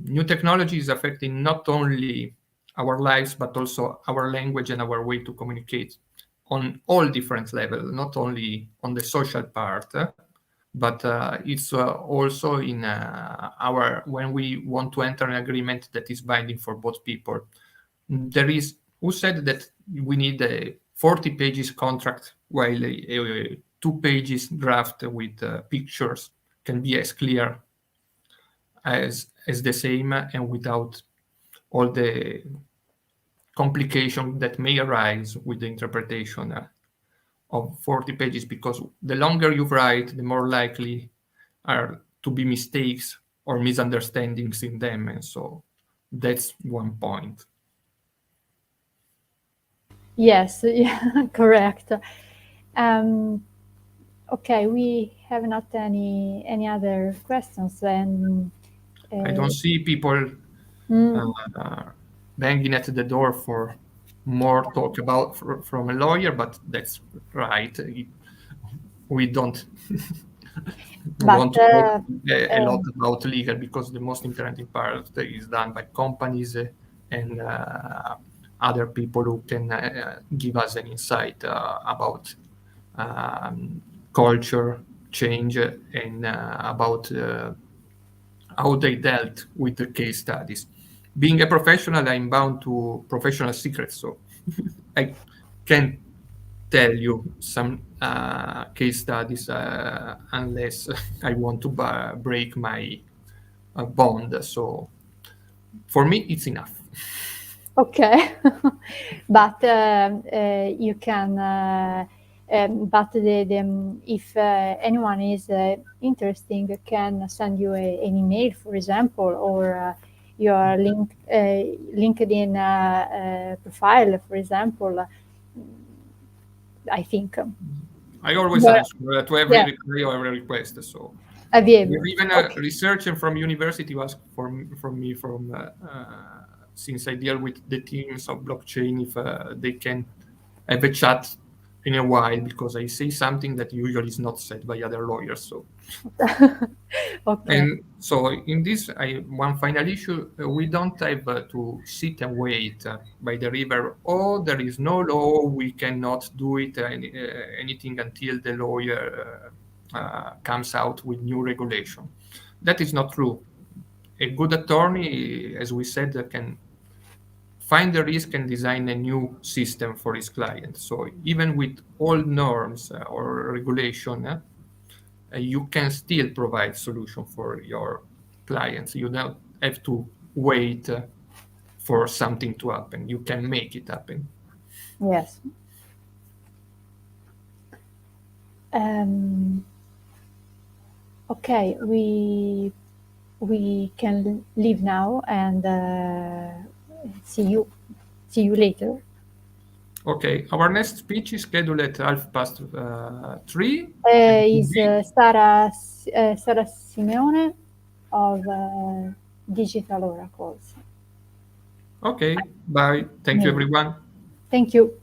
Speaker 1: new technology is affecting not only our lives, but also our language and our way to communicate on all different levels, not only on the social part, but it's also in when we want to enter an agreement that is binding for both people. There is, who said that we need a 40 pages contract, while a 2 pages draft with pictures can be as clear as the same, and without all the complication that may arise with the interpretation of 40 pages, because the longer you write, the more likely are to be mistakes or misunderstandings in them. And so that's one point.
Speaker 2: Yes, yeah, correct. Okay, we have not any other questions, and
Speaker 1: I don't see people banging at the door for more talk about from a lawyer, but that's right. We don't want to talk a lot about legal because the most interesting part is done by companies and other people who can give us an insight about culture change and about how they dealt with the case studies. Being a professional, I'm bound to professional secrets, so I can't tell you some case studies unless I want to break my bond. So for me, it's enough.
Speaker 2: Okay, but you can. But if anyone is interesting, can send you an email, for example, or your LinkedIn profile, for example. I think.
Speaker 1: I always answer to every request. So
Speaker 2: Behavior.
Speaker 1: even a
Speaker 2: Okay.
Speaker 1: researcher from university asked from me since I deal with the teams of blockchain if they can have a chat in a while because I say something that usually is not said by other lawyers. So
Speaker 2: Okay.
Speaker 1: and so in this one final issue, we don't have to sit and wait by the river. Oh, there is no law. We cannot do it anything until the lawyer comes out with new regulation. That is not true. A good attorney, as we said, can find the risk and design a new system for his client. So even with old norms or regulation, you can still provide solution for your clients. You don't have to wait for something to happen. You can make it happen.
Speaker 2: Yes. Okay, we can leave now and see you later.
Speaker 1: Okay, our next speech is scheduled at 3:30.
Speaker 2: Is Sara Simeone of Digital Oracles.
Speaker 1: Okay, bye. Thank you, everyone.
Speaker 2: Thank you.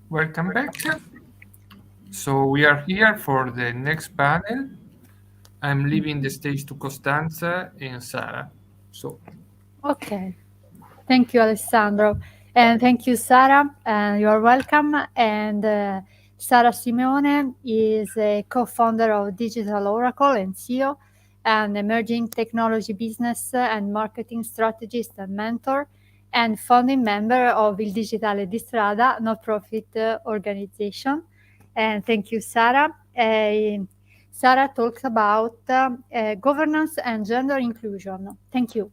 Speaker 1: Welcome back. So we are here for the next panel. I'm leaving the stage to Costanza and Sara. So,
Speaker 2: Okay. Thank you, Alessandro. And thank you, Sara. You're welcome. And Sara Simeone is a co-founder of Digital Oracle and CEO, an emerging technology business and marketing strategist and mentor, and founding member of Il Digitale di Strada, not-profit organization. And thank you, Sara. Sara talks about governance and gender inclusion. Thank you.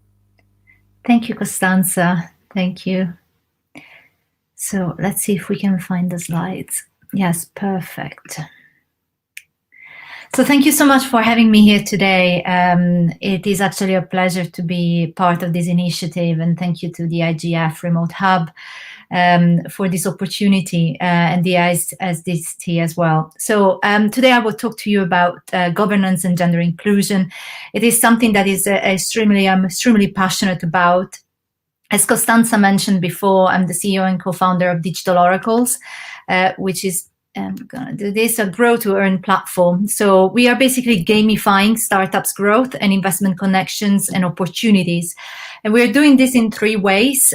Speaker 4: Thank you, Costanza. Thank you. So let's see if we can find the slides. Yes, perfect. So thank you so much for having me here today. It is actually a pleasure to be part of this initiative, and thank you to the IGF Remote Hub for this opportunity, and the ISDC as well. So today I will talk to you about governance and gender inclusion. It is something that is I'm extremely passionate about. As Costanza mentioned before, I'm the CEO and co-founder of Digital Oracles, which is I'm going to do this, a grow to earn platform. So we are basically gamifying startups' growth and investment connections and opportunities. And we're doing this in 3 ways.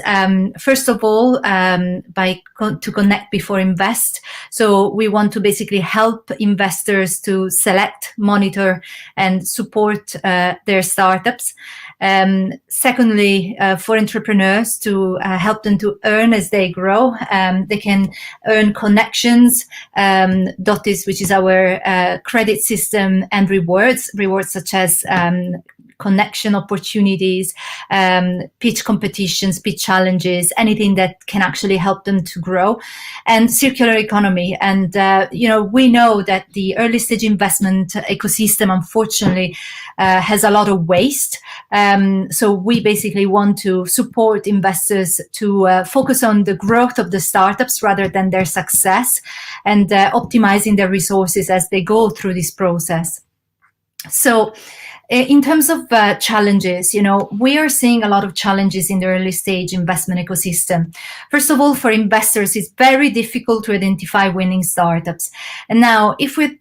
Speaker 4: First of all, to connect before invest. So we want to basically help investors to select, monitor, and support their startups. Secondly, for entrepreneurs to help them to earn as they grow. They can earn connections, Dotis, which is our credit system, and rewards such as connection opportunities, pitch competitions, pitch challenges, anything that can actually help them to grow, and circular economy. And, we know that the early stage investment ecosystem, unfortunately, has a lot of waste. So we basically want to support investors to focus on the growth of the startups rather than their success, and optimizing their resources as they go through this process. So in terms of challenges, we are seeing a lot of challenges in the early stage investment ecosystem. First of all, for investors, it's very difficult to identify winning startups. And now, if we're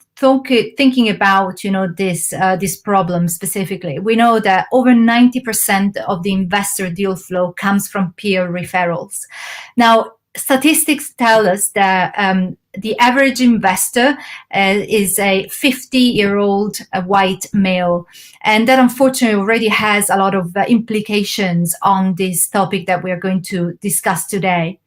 Speaker 4: thinking about, this problem specifically, we know that over 90% of the investor deal flow comes from peer referrals. Now, statistics tell us that the average investor is a 50-year-old white male. And that unfortunately already has a lot of implications on this topic that we are going to discuss today.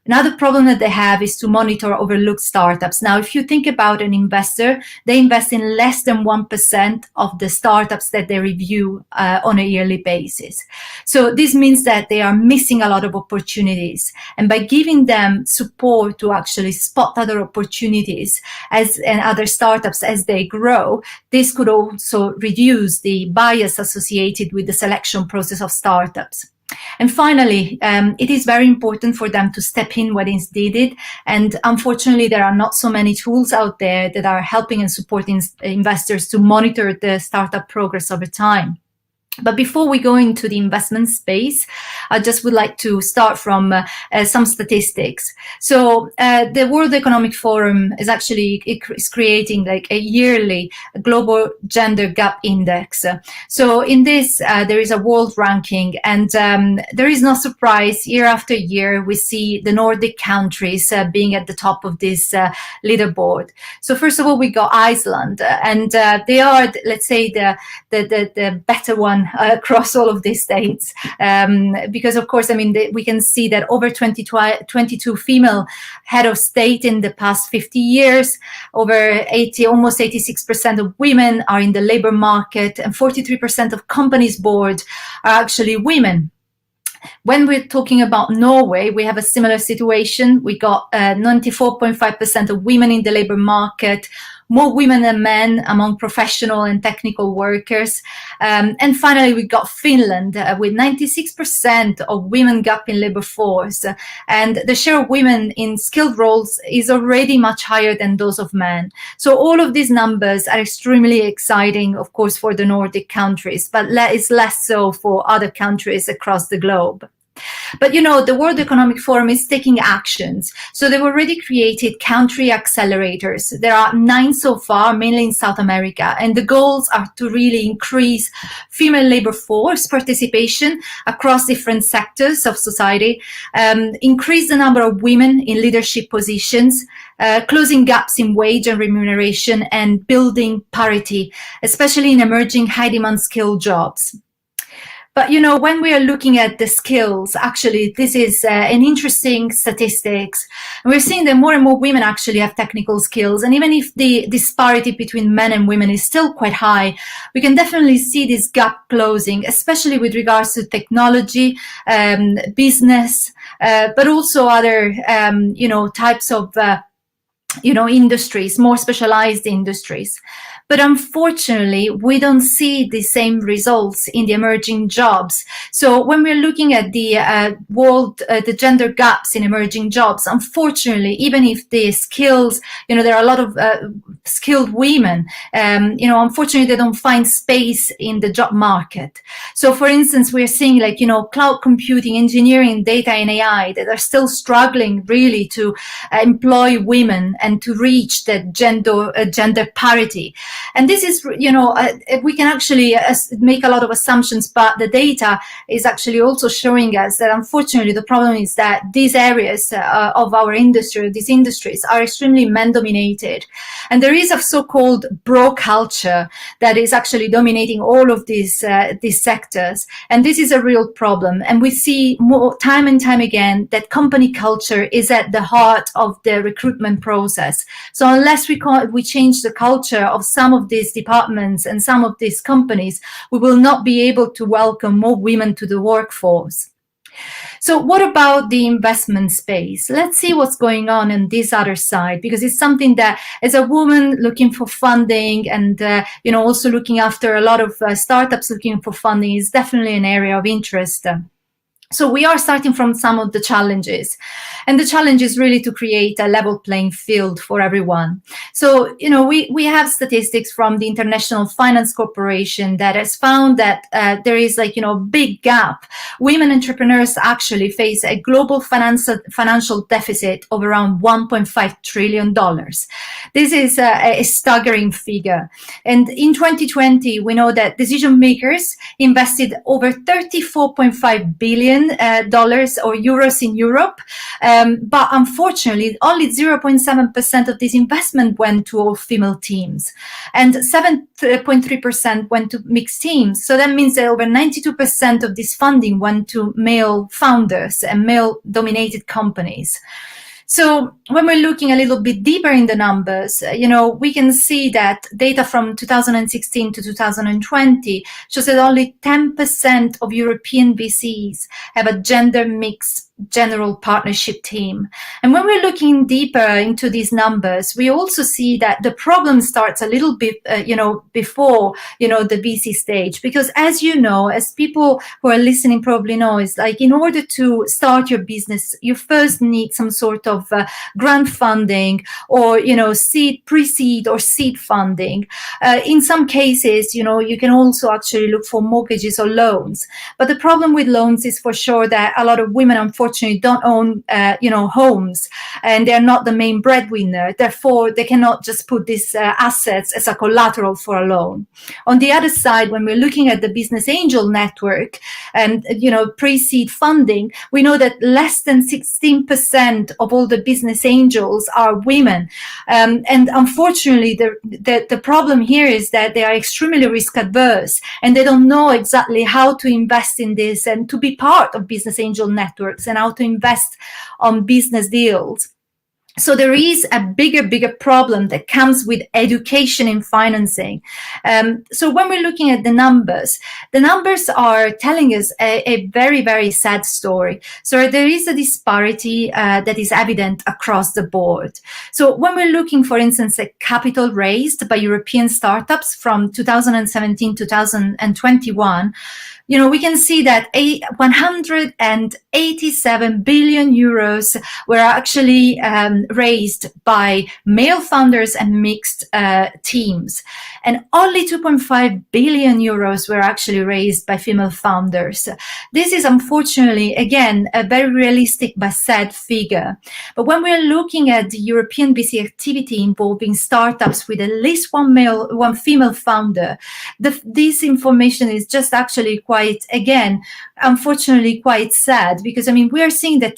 Speaker 4: Another problem that they have is to monitor overlooked startups. Now, if you think about an investor, they invest in less than 1% of the startups that they review on a yearly basis. So this means that they are missing a lot of opportunities. And by giving them support to actually spot other opportunities and other startups as they grow, this could also reduce the bias associated with the selection process of startups. And finally, it is very important for them to step in when it's needed. And unfortunately, there are not so many tools out there that are helping and supporting investors to monitor the startup progress over time. But before we go into the investment space, I just would like to start from some statistics. So the World Economic Forum is actually creating like a yearly global gender gap index. So in this, there is a world ranking, and there is no surprise. Year after year, we see the Nordic countries being at the top of this leaderboard. So first of all, we got Iceland, and they are, let's say, the better one across all of these states, because of course, we can see that over 22 female head of state in the past 50 years, over almost 86% of women are in the labor market, and 43% of companies' board are actually women. When we're talking about Norway, we have a similar situation. We got 94.5% of women in the labor market, more women than men among professional and technical workers. And finally, we got Finland with 96% of women gap in labor force. And the share of women in skilled roles is already much higher than those of men. So all of these numbers are extremely exciting, of course, for the Nordic countries, but it's less so for other countries across the globe. But, you know, the World Economic Forum is taking actions. So they've already created country accelerators. There are 9 so far, mainly in South America. And the goals are to really increase female labor force participation across different sectors of society, increase the number of women in leadership positions, closing gaps in wage and remuneration, and building parity, especially in emerging high-demand skill jobs. But, you know, when we are looking at the skills, actually, this is an interesting statistics. We're seeing that more and more women actually have technical skills. And even if the disparity between men and women is still quite high, we can definitely see this gap closing, especially with regards to technology, business, but also other, you know, types of, you know, industries, more specialized industries. But unfortunately, we don't see the same results in the emerging jobs. So when we're looking at the the gender gaps in emerging jobs, unfortunately, even if the skills, you know, there are a lot of skilled women, you know, unfortunately, they don't find space in the job market. So for instance, we're seeing like, you know, cloud computing, engineering, data and AI that are still struggling really to employ women and to reach that gender parity. And this is, you know, we can actually make a lot of assumptions, but the data is actually also showing us that unfortunately the problem is that these areas of our industry, these industries are extremely men dominated. And there is a so-called bro culture that is actually dominating all of these sectors. And this is a real problem. And we see more time and time again that company culture is at the heart of the recruitment process. So unless we change the culture of some of these departments and some of these companies, we will not be able to welcome more women to the workforce. So what about the investment space? Let's see what's going on this other side, because it's something that as a woman looking for funding and, you know, also looking after a lot of startups looking for funding is definitely an area of interest. So we are starting from some of the challenges, and the challenge is really to create a level playing field for everyone. So, you know, we have statistics from the International Finance Corporation that has found that there is like, you know, big gap. Women entrepreneurs actually face a global financial deficit of around $1.5 trillion. This is a staggering figure. And in 2020, we know that decision makers invested over $34.5 billion or euros in Europe. But unfortunately, only 0.7% of this investment went to all female teams, and 7.3% went to mixed teams. So that means that over 92% of this funding went to male founders and male-dominated companies. So when we're looking a little bit deeper in the numbers, you know, we can see that data from 2016 to 2020 shows that only 10% of European VCs have a gender mix general partnership team. And when we're looking deeper into these numbers, we also see that the problem starts a little bit, you know, before, you know, the VC stage, because as you know, as people who are listening probably know, is like in order to start your business, you first need some sort of grant funding or, you know, pre-seed or seed funding. In some cases, you know, you can also actually look for mortgages or loans. But the problem with loans is for sure that a lot of women, unfortunately, don't own, you know, homes, and they're not the main breadwinner. Therefore, they cannot just put these assets as a collateral for a loan. On the other side, when we're looking at the business angel network and, you know, pre-seed funding, we know that less than 16% of all the business angels are women. And unfortunately, the problem here is that they are extremely risk adverse and they don't know exactly how to invest in this and to be part of business angel networks and how to invest on business deals. So there is a bigger problem that comes with education in financing. So when we're looking at the numbers are telling us a very, very sad story. So there is a disparity that is evident across the board. So when we're looking, for instance, at capital raised by European startups from 2017 to 2021, we can see that 187 billion euros were actually raised by male founders and mixed teams. And only 2.5 billion euros were actually raised by female founders. This is unfortunately, again, a very realistic but sad figure. But when we're looking at the European VC activity involving startups with at least one female founder, this information is just actually quite, again, unfortunately quite sad, because we are seeing that in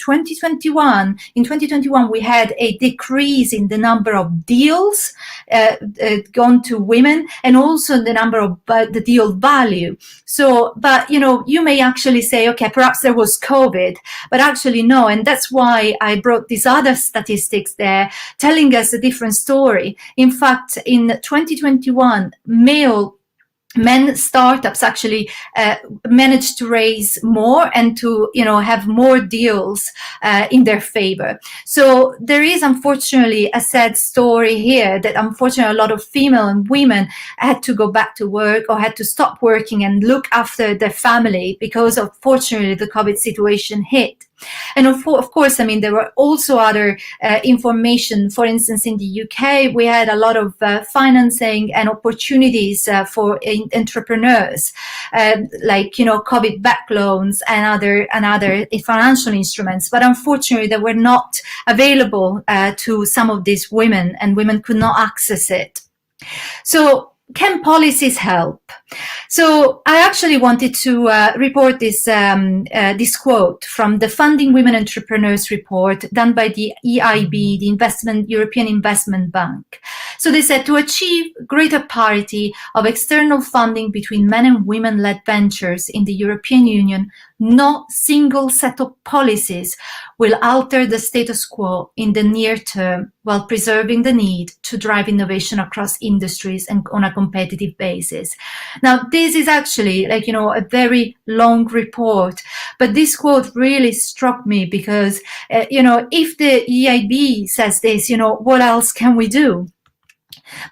Speaker 4: 2021 we had a decrease in the number of deals gone to women, and also the number of the deal value. So, but you may actually say, okay, perhaps there was COVID, but actually no, and that's why I brought these other statistics there, telling us a different story. In fact, in 2021, men startups actually managed to raise more and to have more deals in their favor. So there is unfortunately a sad story here, that unfortunately a lot of female and women had to go back to work or had to stop working and look after their family because unfortunately the COVID situation hit. And of course, there were also other information. For instance, in the UK, we had a lot of financing and opportunities for entrepreneurs, like COVID back loans and other financial instruments. But unfortunately, they were not available to some of these women, and women could not access it. So, can policies help? So I actually wanted to report this quote from the Funding Women Entrepreneurs report done by the EIB, the European Investment Bank. So they said, to achieve greater parity of external funding between men and women-led ventures in the European Union, no single set of policies will alter the status quo in the near term, while preserving the need to drive innovation across industries and on a competitive basis. Now, this is actually a very long report, but this quote really struck me because, if the EIB says this, what else can we do?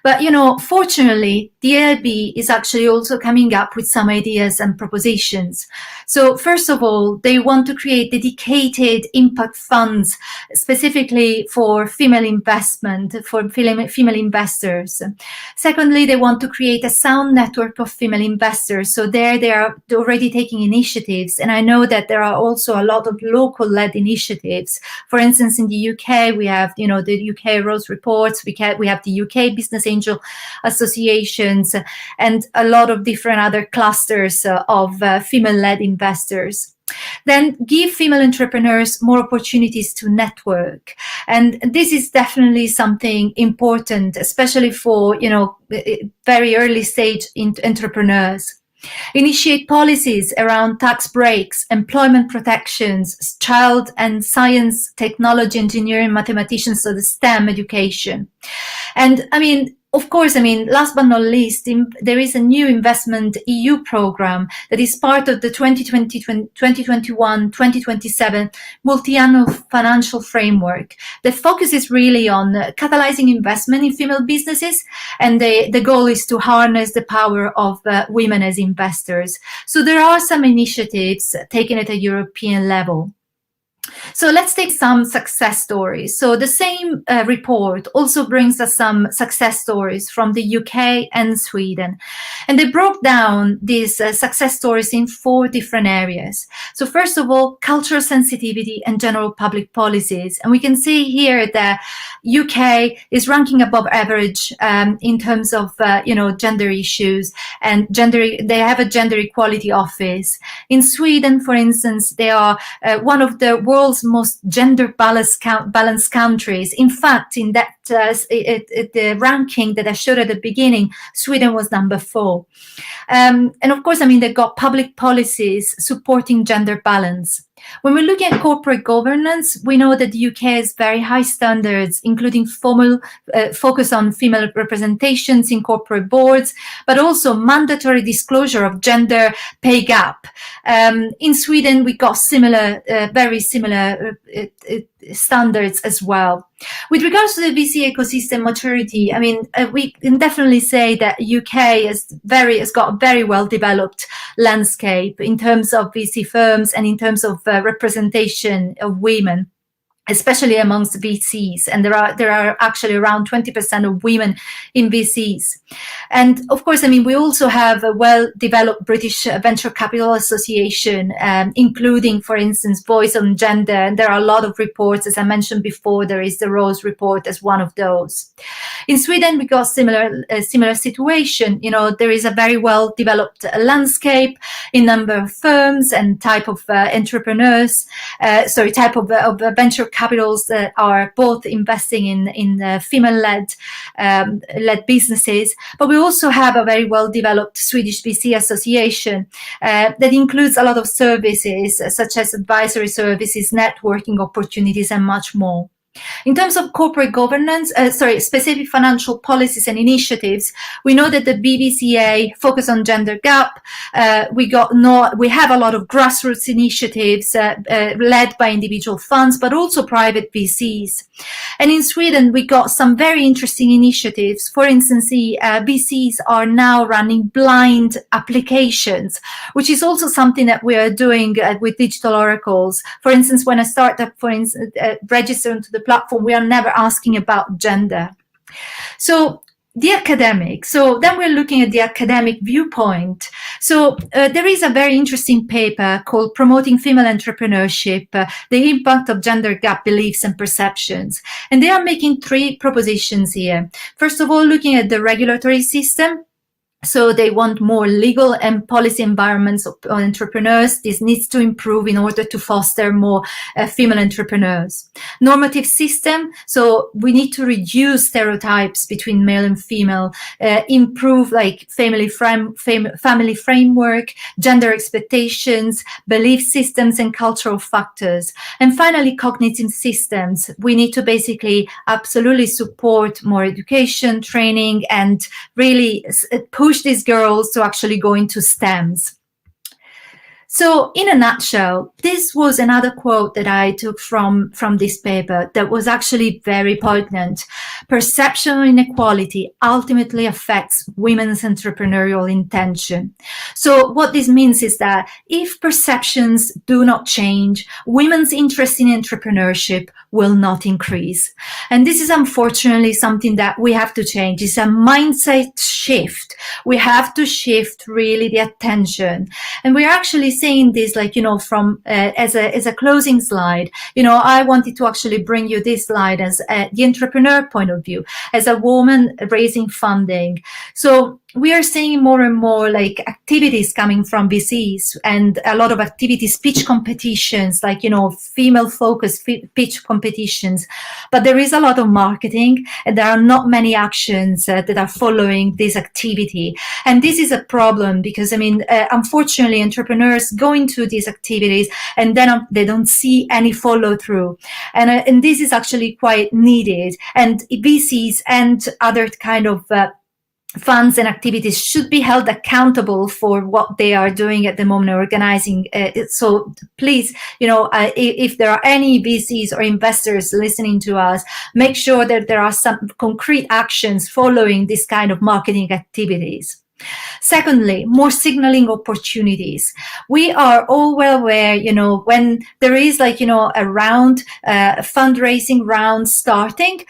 Speaker 4: But, fortunately, the EIB is actually also coming up with some ideas and propositions. So first of all, they want to create dedicated impact funds specifically for female investment, for female investors. Secondly, they want to create a sound network of female investors. So there they are already taking initiatives. And I know that there are also a lot of local-led initiatives. For instance, in the UK, we have, the UK Rose Reports, we have the UK Business Angel Associations, and a lot of different other clusters of female-led investors. Then give female entrepreneurs more opportunities to network. And this is definitely something important, especially for, very early stage entrepreneurs. Initiate policies around tax breaks, employment protections, child and science, technology, engineering, mathematicians, so the STEM education. And of course, last but not least, there is a new investment EU program that is part of the 2021-2027 multi-annual financial framework that focuses really on catalyzing investment in female businesses. And the goal is to harness the power of women as investors. So there are some initiatives taken at a European level. So let's take some success stories. So the same report also brings us some success stories from the UK and Sweden. And they broke down these success stories in 4 different areas. So first of all, cultural sensitivity and general public policies. And we can see here that UK is ranking above average in terms of, gender issues, and they have a gender equality office. In Sweden, for instance, they are one of the world's most gender balanced countries. In fact, in that the ranking that I showed at the beginning, Sweden was number 4. And of course, they've got public policies supporting gender balance. When we're looking at corporate governance, we know that the UK has very high standards, including formal focus on female representations in corporate boards, but also mandatory disclosure of gender pay gap. In Sweden, we got very similar standards as well. With regards to the VC ecosystem maturity, I mean, we can definitely say that UK has got a very well developed landscape in terms of VC firms and in terms of representation of women, especially amongst the VCs, and there are actually around 20% of women in VCs. And of course, I mean, we also have a well-developed British Venture Capital Association, including, for instance, Voice on Gender. And there are a lot of reports, as I mentioned before. There is the Rose Report as one of those. In Sweden, we got a similar situation. You know, there is a very well-developed landscape in number of firms and type of entrepreneurs. Type of venture capitals that are both investing in female-led businesses. But we also have a very well-developed Swedish VC association that includes a lot of services, such as advisory services, networking opportunities, and much more. In terms of corporate governance, specific financial policies and initiatives, we know that the BVCA focus on gender gap. We have a lot of grassroots initiatives led by individual funds, but also private VCs. And in Sweden, we got some very interesting initiatives. For instance, VCs are now running blind applications, which is also something that we are doing with Digital Oracles. For instance, when a startup, register into the platform, we are never asking about gender. So the academic. So then we're looking at the academic viewpoint. So there is a very interesting paper called Promoting Female Entrepreneurship, the Impact of Gender Gap Beliefs and Perceptions. And they are making 3 propositions here. First of all, looking at the regulatory system. So they want more legal and policy environments of entrepreneurs. This needs to improve in order to foster more female entrepreneurs. Normative system. So we need to reduce stereotypes between male and female, improve like family framework, gender expectations, belief systems, and cultural factors. And finally, cognitive systems. We need to basically absolutely support more education, training, and really push these girls to actually go into STEMs. So in a nutshell, this was another quote that I took from this paper that was actually very poignant. Perception inequality ultimately affects women's entrepreneurial intention. So what this means is that if perceptions do not change, women's interest in entrepreneurship will not increase. And this is unfortunately something that we have to change. It's a mindset shift. We have to shift really the attention. And we're actually saying this, like, you know, from as a closing slide. You know, I wanted to actually bring you this slide as the entrepreneur point of view, as a woman raising funding. So we are seeing more and more like activities coming from VCs, and a lot of activities, pitch competitions, like, you know, female focused pitch competitions. But there is a lot of marketing, and there are not many actions that are following this activity. And this is a problem because, I mean, unfortunately, entrepreneurs go into these activities and then they don't see any follow through. And this is actually quite needed. And VCs and other kind of funds and activities should be held accountable for what they are doing at the moment, organizing. So please, you know, if there are any VCs or investors listening to us, make sure that there are some concrete actions following this kind of marketing activities. Secondly, more signaling opportunities. We are all well aware, you know, when there is like, you know, a round, fundraising round starting,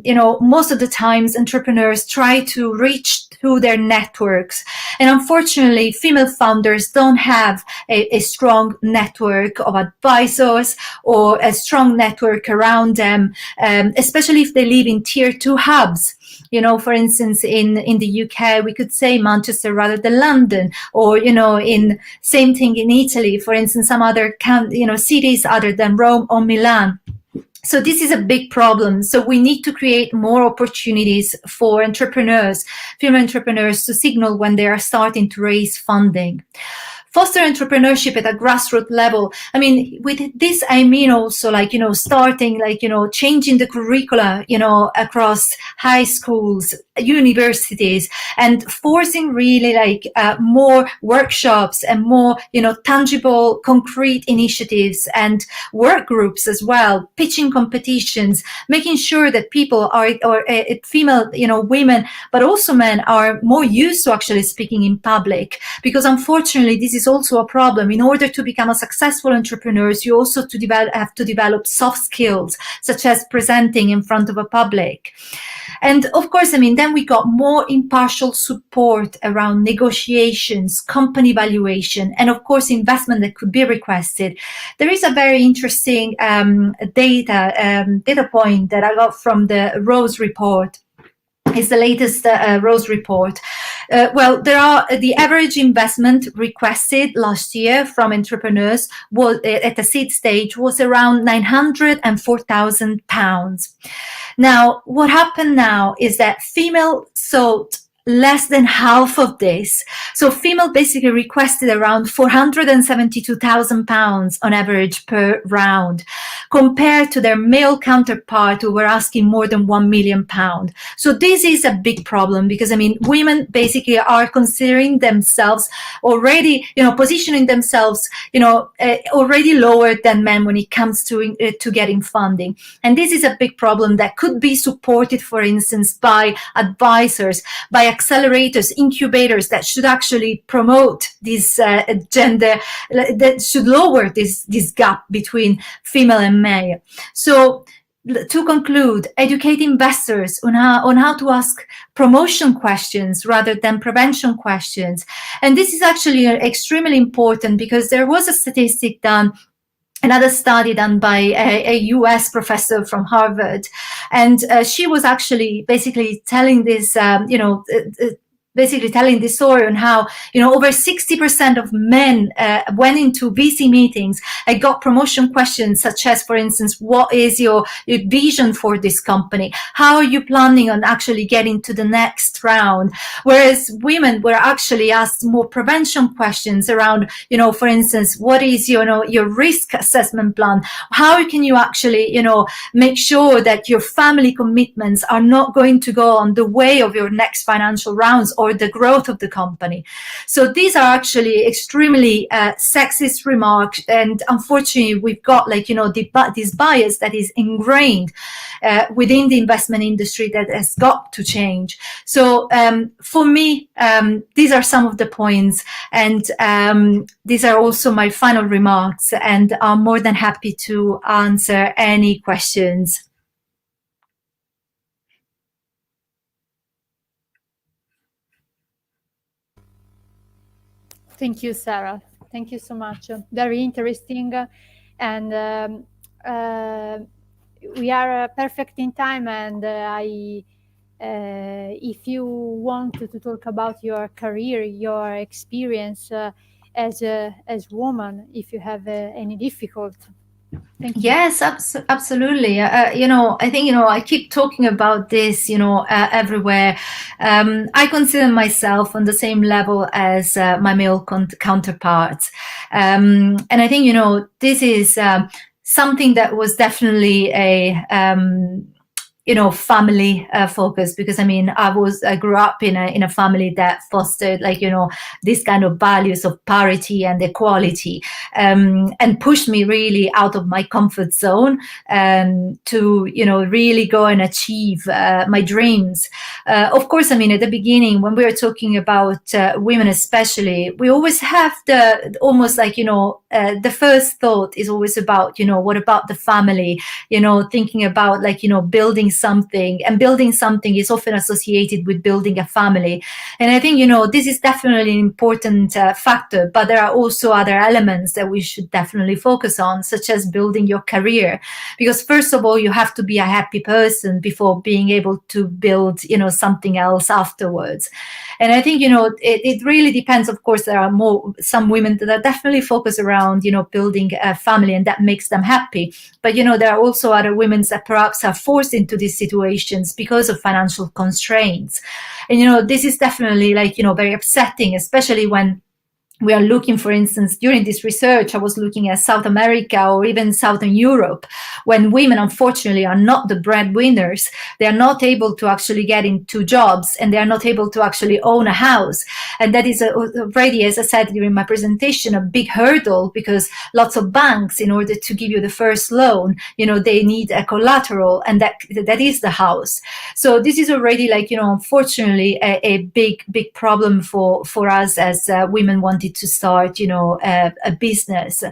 Speaker 4: you know, most of the times entrepreneurs try to reach through their networks. And unfortunately, female founders don't have a strong network of advisors or a strong network around them, especially if they live in tier 2 hubs. You know, for instance, in the UK, we could say Manchester rather than London, or, you know, same thing in Italy, for instance, some other cities other than Rome or Milan. So this is a big problem. So we need to create more opportunities for entrepreneurs, female entrepreneurs, to signal when they are starting to raise funding. foster entrepreneurship at a grassroots level. I mean, with this, I mean also like, starting like, changing the curricula, across high schools, universities, and forcing really like more workshops and more, tangible, concrete initiatives and work groups as well, pitching competitions, making sure that people are, or female, women, but also men are more used to actually speaking in public, because unfortunately this is also a problem. In order to become a successful entrepreneurs, you also have to develop soft skills such as presenting in front of a public. And of course, I mean, then we got more impartial support around negotiations, company valuation, and of course, investment that could be requested. There is a very interesting data point that I got from the Rose report. It's the latest Rose report. Well, the average investment requested last year from entrepreneurs was at the seed stage was around £904,000. Now, what happened now is that female sought less than half of this. So female basically requested around £472,000 on average per round, compared to their male counterpart who were asking more than £1 million. So this is a big problem, because I mean, women basically are considering themselves already, positioning themselves, already lower than men when it comes to getting funding. And this is a big problem that could be supported, for instance, by advisors, by accelerators, incubators that should actually promote this gender, that should lower this gap between female and male. So to conclude, educate investors on how to ask promotion questions rather than prevention questions. And this is actually extremely important, because there was a statistic done, another study done by a US professor from Harvard. And she was actually basically telling this, basically telling this story on how, over 60% of men went into VC meetings and got promotion questions such as, for instance, what is your vision for this company? How are you planning on actually getting to the next round? Whereas women were actually asked more prevention questions around, for instance, what is your risk assessment plan? How can you actually, make sure that your family commitments are not going to go on the way of your next financial rounds or the growth of the company? So these are actually extremely sexist remarks, and unfortunately we've got this bias that is ingrained within the investment industry that has got to change. So for me, these are some of the points, and these are also my final remarks, and I'm more than happy to answer any questions.
Speaker 2: Thank you, Sarah. Thank you so much. Very interesting. And we are perfect in time. And if you want to talk about your career, your experience as woman, if you have any difficulty. Thank you.
Speaker 4: Yes, absolutely. I think, I keep talking about this, everywhere. I consider myself on the same level as my male counterparts. And I think, this is something that was definitely a, family focus, because I mean, I grew up in a family that fostered this kind of values of parity and equality, and pushed me really out of my comfort zone to really go and achieve my dreams. Of course, I mean, at the beginning when we were talking about women especially, we always have the first thought is always about what about the family, thinking about building something, and building something is often associated with building a family. And I think, this is definitely an important factor, but there are also other elements that we should definitely focus on, such as building your career. Because first of all, you have to be a happy person before being able to build, something else afterwards. And I think, it really depends. Of course, there are some women that are definitely focused around, building a family, and that makes them happy. But, there are also other women that perhaps are forced into these situations because of financial constraints. And, this is definitely very upsetting, especially when we are looking, for instance, during this research, I was looking at South America or even Southern Europe, when women, unfortunately, are not the breadwinners. They are not able to actually get into jobs, and they are not able to actually own a house. And that is already, as I said during my presentation, a big hurdle, because lots of banks, in order to give you the first loan, they need a collateral, and that is the house. So this is already, like, unfortunately, a big problem for us as women wanting to start, a business.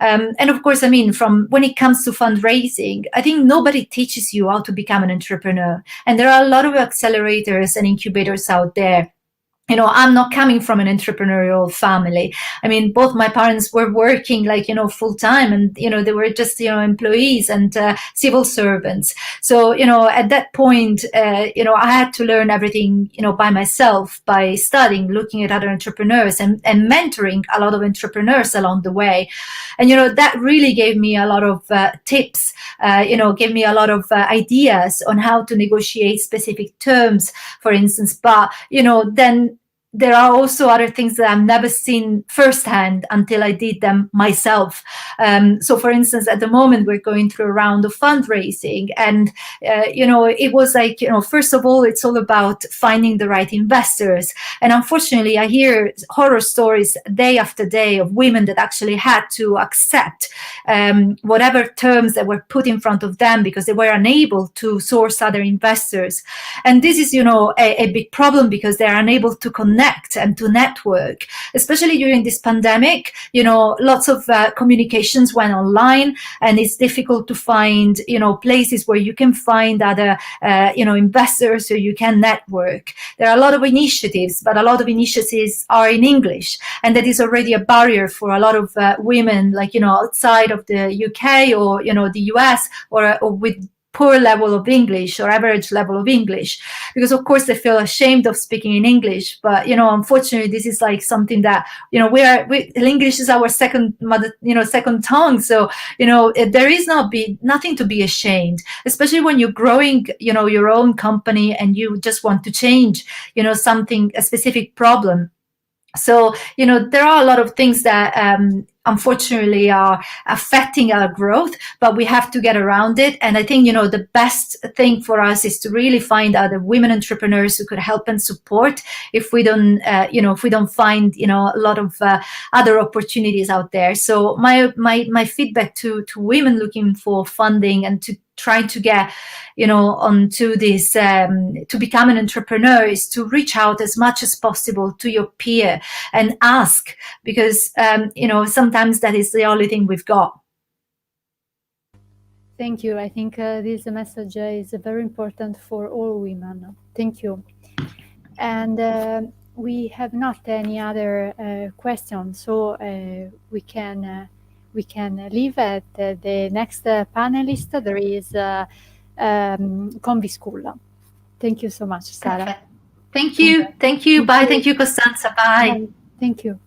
Speaker 4: And of course, I mean, from when it comes to fundraising, I think nobody teaches you how to become an entrepreneur. And there are a lot of accelerators and incubators out there. I'm not coming from an entrepreneurial family. I mean, both my parents were working, like, full time, and, they were just, employees and civil servants. So, at that point, I had to learn everything, by myself, by studying, looking at other entrepreneurs, and mentoring a lot of entrepreneurs along the way. And, that really gave me a lot of tips, gave me a lot of ideas on how to negotiate specific terms, for instance. But, then there are also other things that I've never seen firsthand until I did them myself. So, for instance, at the moment, we're going through a round of fundraising. And, it was like, first of all, it's all about finding the right investors. And unfortunately, I hear horror stories day after day of women that actually had to accept whatever terms that were put in front of them because they were unable to source other investors. And this is, a big problem, because they're unable to connect and to network, especially during this pandemic. Lots of communications went online, and it's difficult to find, places where you can find other, investors, so you can network. There are a lot of initiatives, but a lot of initiatives are in English, and that is already a barrier for a lot of women, like, outside of the UK or, the US, or with poor level of English or average level of English, because of course they feel ashamed of speaking in English. But unfortunately, this is like something that English is our second tongue. So there is nothing to be ashamed, especially when you're growing your own company and you just want to change something, a specific problem. So, there are a lot of things that unfortunately are affecting our growth, but we have to get around it. And I think, the best thing for us is to really find other women entrepreneurs who could help and support if we don't, find, a lot of other opportunities out there. So my feedback to women looking for funding and to try to get, onto this, to become an entrepreneur, is to reach out as much as possible to your peer and ask, because, sometimes that is the only thing we've got.
Speaker 2: Thank you. I think this message is very important for all women. Thank you. And we have not any other questions, so we can leave at the next panelist. There is Convy School. Thank you so much, Sara.
Speaker 4: Perfect. Thank you. Thank you. Bye. Thank you, Costanza. Bye.
Speaker 2: Bye. Thank you.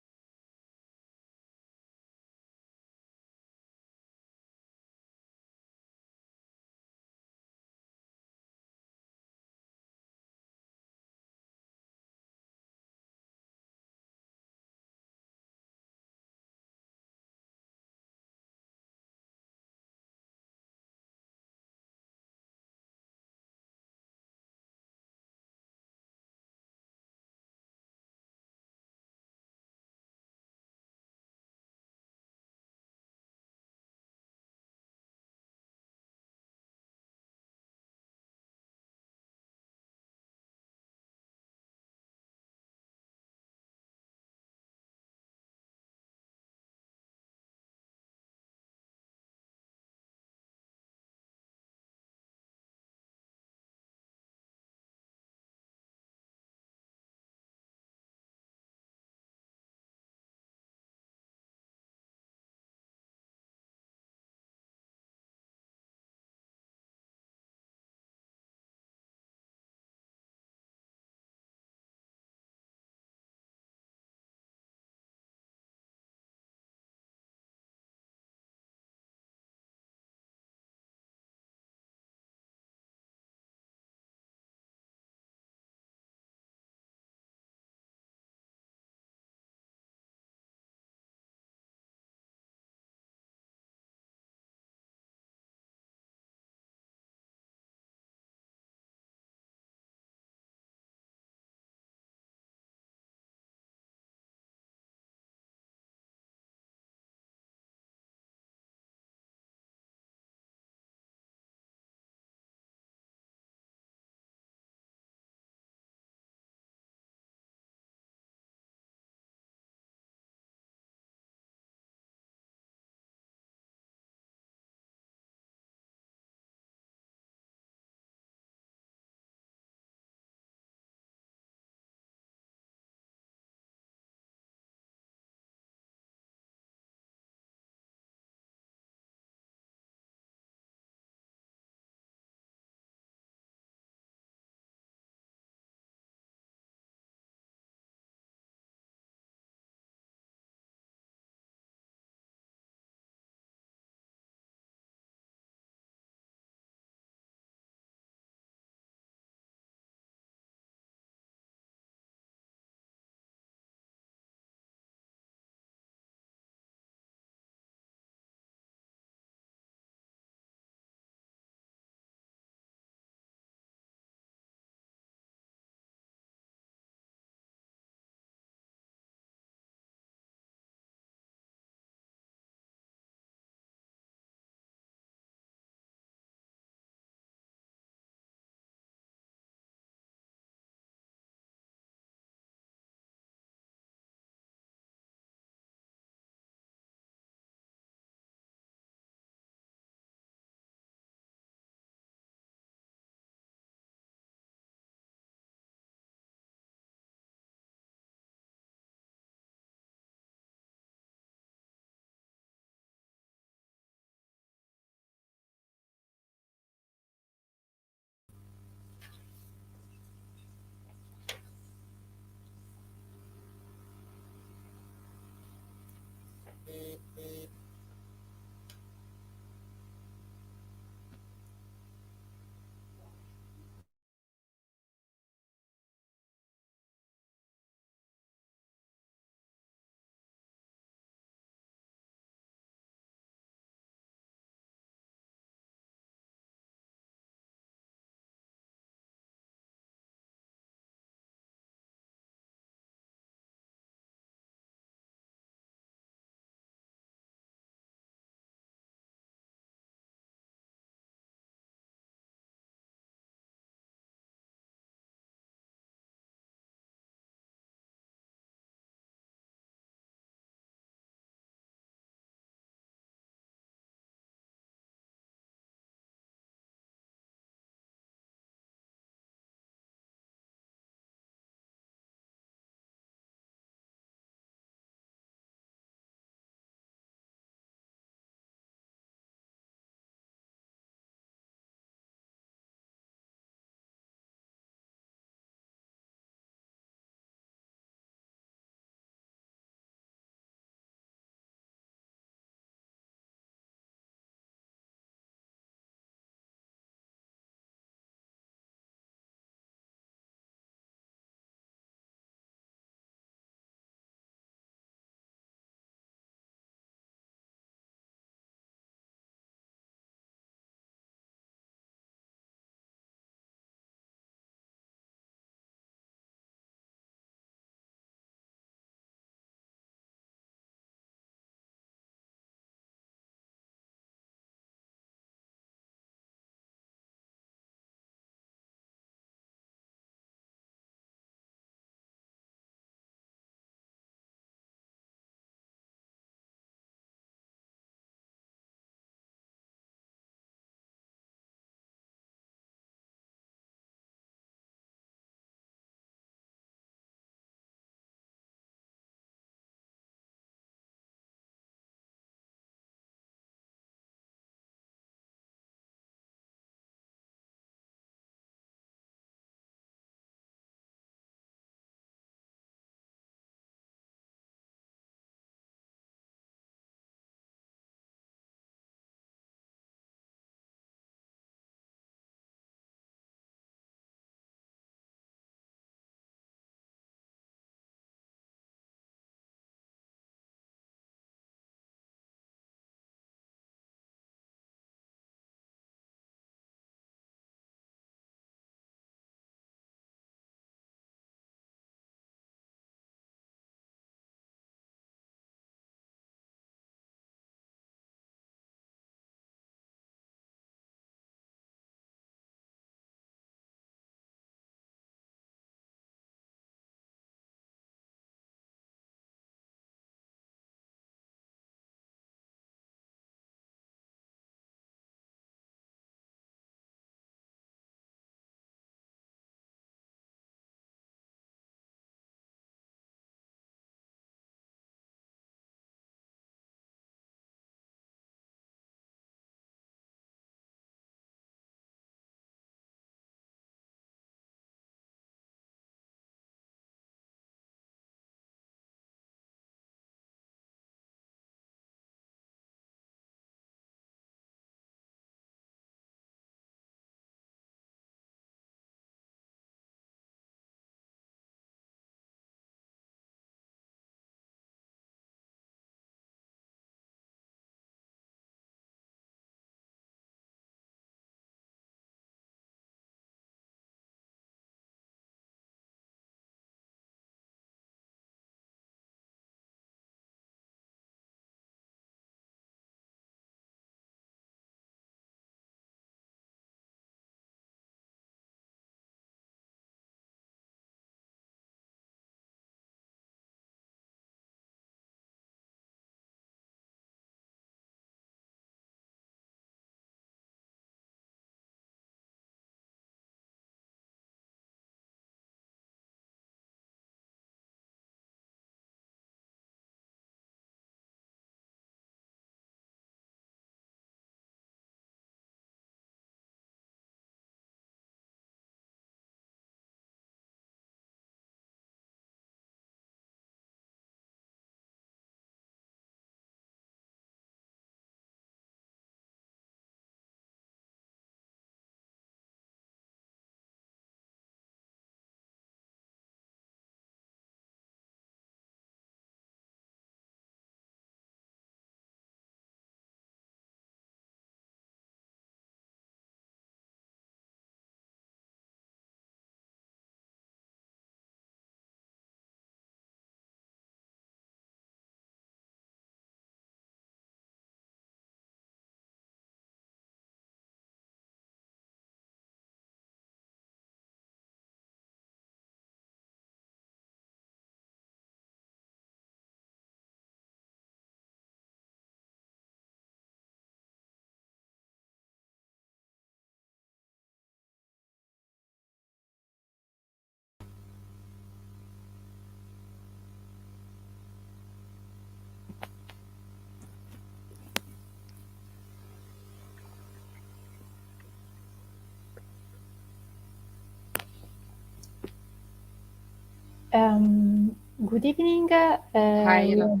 Speaker 2: Good evening.
Speaker 5: Hi, hello.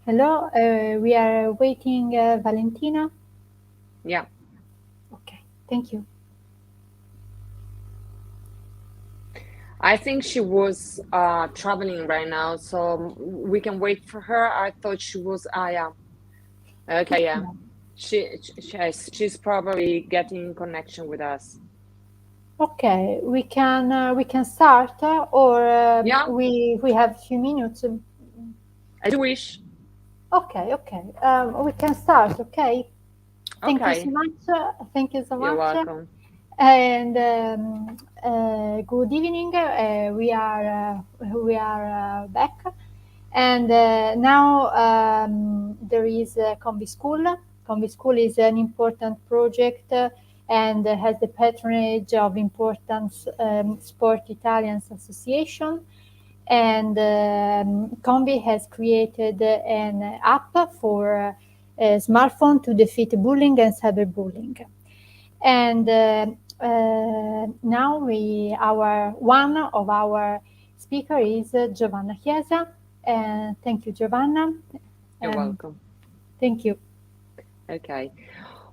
Speaker 2: Hello. We are waiting Valentina.
Speaker 5: Yeah.
Speaker 2: Okay. Thank you.
Speaker 5: I think she was traveling right now, so we can wait for her. I thought she was. Yeah. Okay. Yeah. She's probably getting in connection with us.
Speaker 2: Okay. We can start, or
Speaker 5: Yeah.
Speaker 2: we have a few minutes.
Speaker 5: As you wish.
Speaker 2: Okay. Okay. We can start. Okay. Thank you so
Speaker 5: Okay.
Speaker 2: much. Thank you so
Speaker 5: You're
Speaker 2: much.
Speaker 5: welcome.
Speaker 2: And good evening. We are back, and now there is Convy School. Convy School is an important project and has the patronage of important Sport Italians Association. And Convy has created an app for smartphone to defeat bullying and cyberbullying. And now one of our speaker is Giovanna Chiesa. And thank you, Giovanna.
Speaker 5: You're welcome.
Speaker 2: Thank you.
Speaker 5: Okay.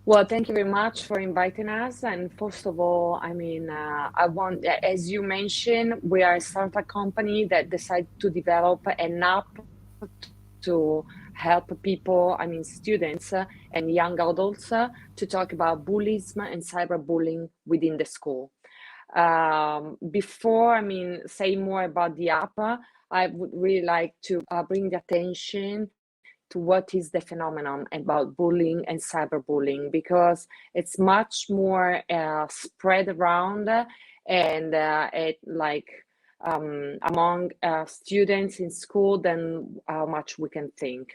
Speaker 5: Well, thank you very much for inviting us. And first of all, I mean, as you mentioned, we are a startup company that decided to develop an app to help people, I mean, students and young adults to talk about bullying and cyberbullying within the school. Before, I mean, say more about the app, I would really like to bring the attention to what is the phenomenon about bullying and cyberbullying, because it's much more spread around and among students in school than how much we can think.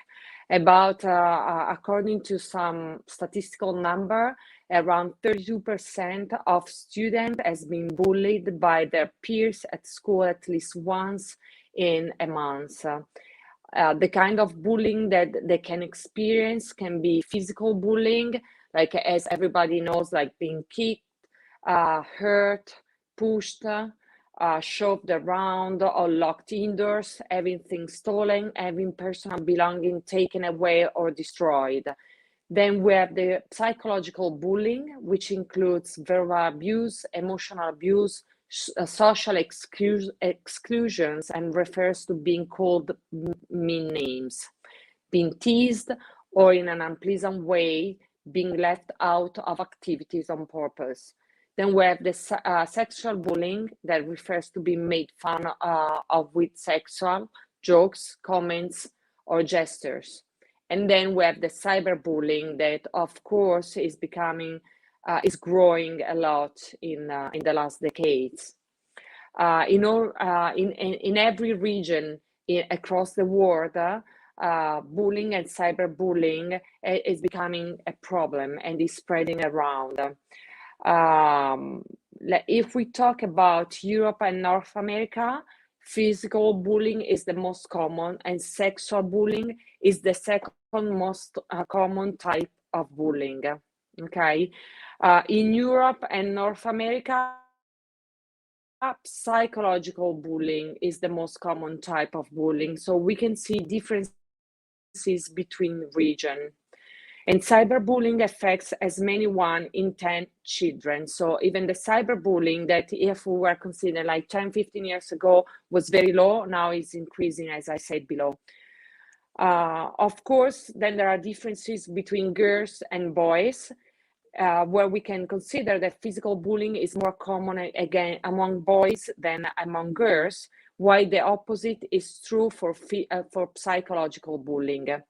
Speaker 5: About, according to some statistical number, around 32% of students has been bullied by their peers at school at least once in a month. The kind of bullying that they can experience can be physical bullying, like as everybody knows, like being kicked, hurt, pushed, shoved around, or locked indoors, having things stolen, having personal belongings taken away or destroyed. Then we have the psychological bullying, which includes verbal abuse, emotional abuse, social exclusions, and refers to being called mean names, being teased, or in an unpleasant way, being left out of activities on purpose. Then we have the sexual bullying that refers to being made fun of with sexual jokes, comments, or gestures. And then we have the cyberbullying that, of course, is growing a lot in the last decades. In every region across the world, bullying and cyberbullying is becoming a problem and is spreading around. If we talk about Europe and North America, physical bullying is the most common, and sexual bullying is the second most common type of bullying. Okay, in Europe and North America, psychological bullying is the most common type of bullying. So we can see differences between regions. And cyberbullying affects as many 1 in 10 children. So even the cyberbullying that, if we were considering like 10, 15 years ago, was very low, now is increasing, as I said below. Of course, then there are differences between girls and boys, where we can consider that physical bullying is more common again among boys than among girls, while the opposite is true for psychological bullying.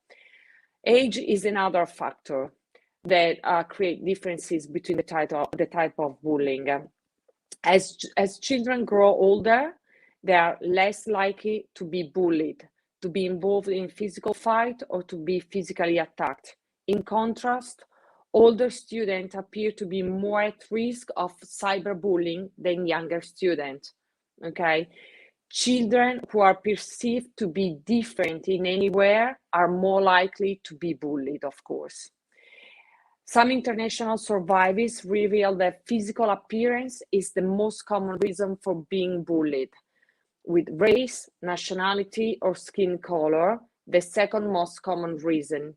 Speaker 5: Age is another factor that create differences between the type of bullying. As children grow older, they are less likely to be bullied, to be involved in physical fight, or to be physically attacked. In contrast, older students appear to be more at risk of cyberbullying than younger students. Okay. Children who are perceived to be different in any way are more likely to be bullied, of course. Some international surveys reveal that physical appearance is the most common reason for being bullied. with race, nationality, or skin color, the second most common reason.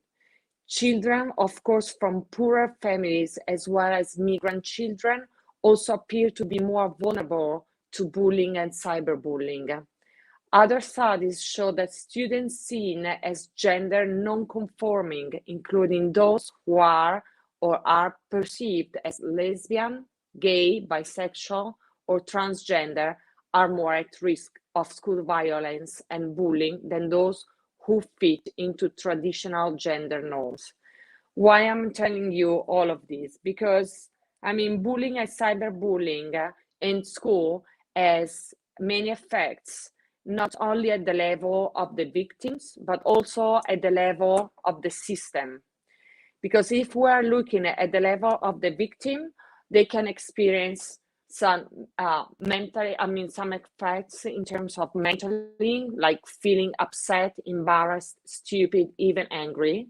Speaker 5: Children, of course, from poorer families, as well as migrant children, also appear to be more vulnerable to bullying and cyberbullying. Other studies show that students seen as gender non-conforming, including those who are or are perceived as lesbian, gay, bisexual, or transgender, are more at risk of school violence and bullying than those who fit into traditional gender norms. Why I'm telling you all of this? Because, I mean, bullying and cyberbullying in school has many effects, not only at the level of the victims, but also at the level of the system. Because if we are looking at the level of the victim, they can experience some some effects in terms of mentally, like feeling upset, embarrassed, stupid, even angry.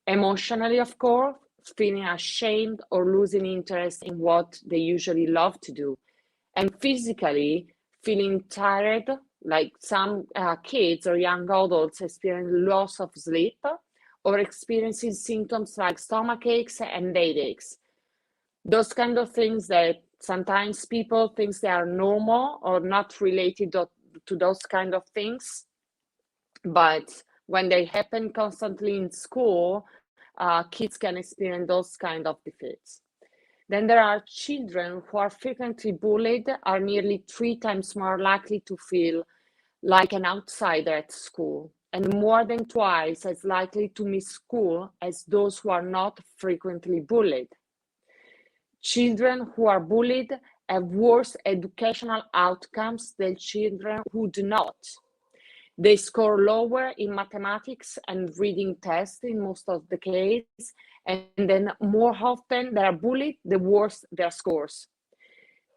Speaker 5: Emotionally, of course, feeling ashamed or losing interest in what they usually love to do. And physically, feeling tired, like some kids or young adults experience loss of sleep or experiencing symptoms like stomach aches and headaches. Those kind of things that sometimes people think they are normal or not related to those kind of things. But when they happen constantly in school, kids can experience those kind of defeats. Then there are children who are frequently bullied, are nearly 3 times more likely to feel like an outsider at school, and more than twice as likely to miss school as those who are not frequently bullied. Children who are bullied have worse educational outcomes than children who do not. They score lower in mathematics and reading tests in most of the cases, and then more often they are bullied, the worse their scores.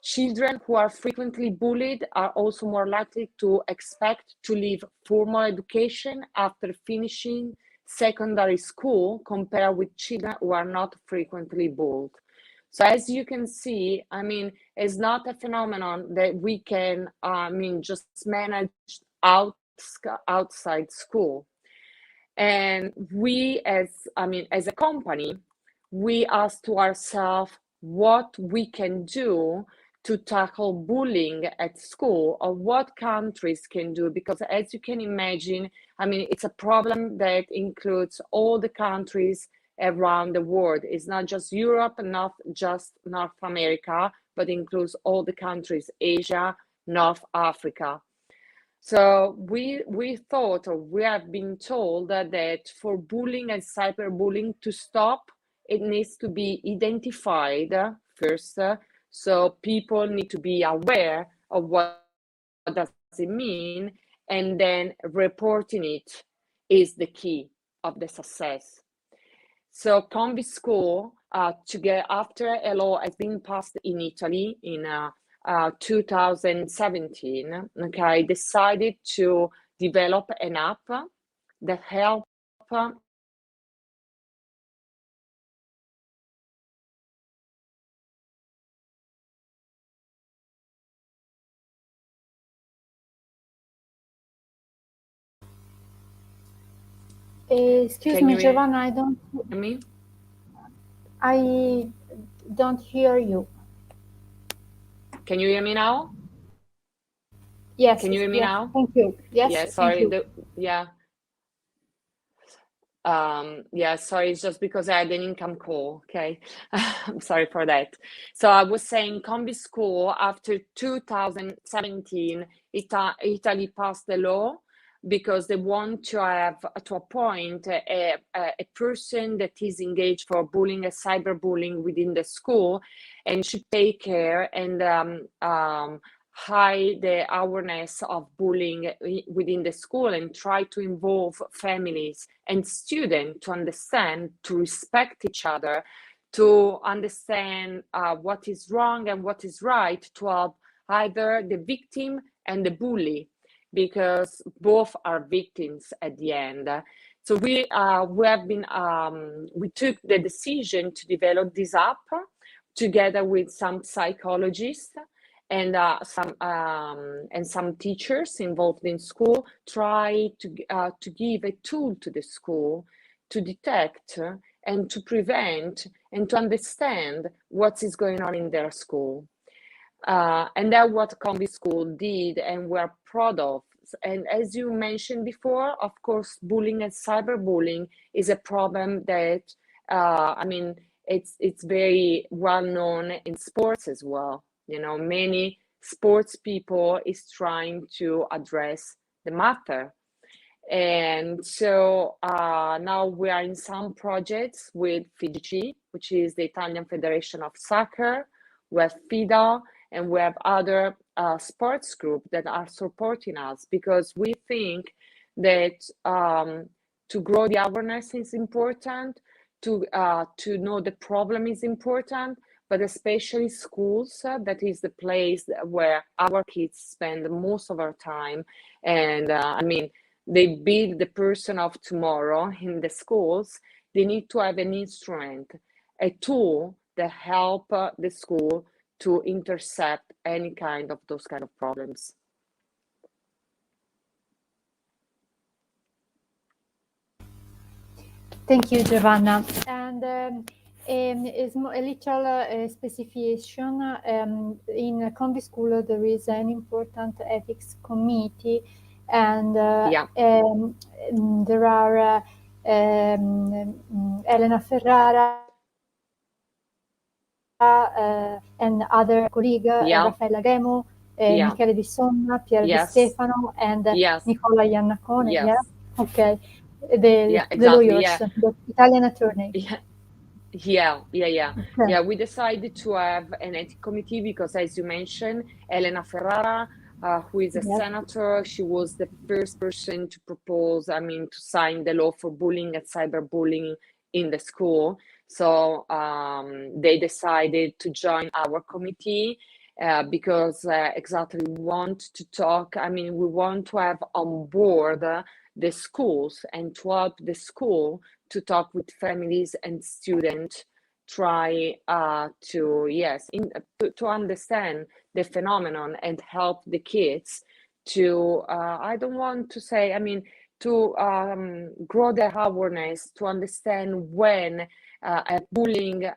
Speaker 5: Children who are frequently bullied are also more likely to expect to leave formal education after finishing secondary school compared with children who are not frequently bullied. So as you can see, I mean, it's not a phenomenon that we can, just manage outside school. And we as a company, we ask to ourselves what we can do to tackle bullying at school, or what countries can do, because as you can imagine, it's a problem that includes all the countries around the world. It's not just Europe, not just North America, but includes all the countries, Asia, North Africa. So we thought, or we have been told that for bullying and cyberbullying to stop, it needs to be identified first. So people need to be aware of what does it mean, and then reporting it is the key of the success. So Convy School, after a law has been passed in Italy in 2017, okay, decided to develop an app that help
Speaker 2: Excuse me, Giovanna, I don't hear you.
Speaker 5: Can you hear me now?
Speaker 2: Yes.
Speaker 5: Can you hear me now?
Speaker 2: Thank you. Yes.
Speaker 5: Yeah, sorry.
Speaker 2: Thank you.
Speaker 5: Sorry, it's just because I had an income call. Okay. I'm sorry for that. So I was saying Convy School, after 2017, Italy passed the law because they want to appoint a person that is engaged for bullying and cyberbullying within the school, and should take care and high the awareness of bullying within the school, and try to involve families and students to understand, to respect each other, to understand what is wrong and what is right, to help either the victim and the bully, because both are victims at the end. So we took the decision to develop this app together with some psychologists, and some teachers involved in school try to give a tool to the school to detect and to prevent and to understand what is going on in their school. And that's what Convy School did, and we're proud of. And as you mentioned before, of course, bullying and cyberbullying is a problem that, I mean, it's very well known in sports as well. You know, many sports people is trying to address the matter. And so now we are in some projects with FIGC, which is the Italian Federation of Soccer. We have FIDA, and we have other sports groups that are supporting us, because we think that to grow the awareness is important, to know the problem is important, but especially schools, that is the place where our kids spend most of our time. And I mean, they build the person of tomorrow in the schools. They need to have an instrument, a tool that help the school to intercept any kind of those kind of problems.
Speaker 2: Thank you, Giovanna. And is a little specification. In Convy School, there is an important ethics committee, and there are Elena Ferrara and other colleagues, Raffaella Ghemo, Michele Di Somma, Pier Di Stefano, and Nicola Iannacone. Yeah, okay. The lawyers, the Italian attorney.
Speaker 5: Yeah, we decided to have an ethics committee because, as you mentioned, Elena Ferrara, who is a senator, she was the first person to propose, I mean, to sign the law for bullying and cyberbullying in the school. So they decided to join our committee because exactly we want to talk, I mean, we want to have on board the schools and to help the school to talk with families and students, try to understand the phenomenon and help the kids to, I don't want to say, I mean, to grow their awareness, to understand when bullying,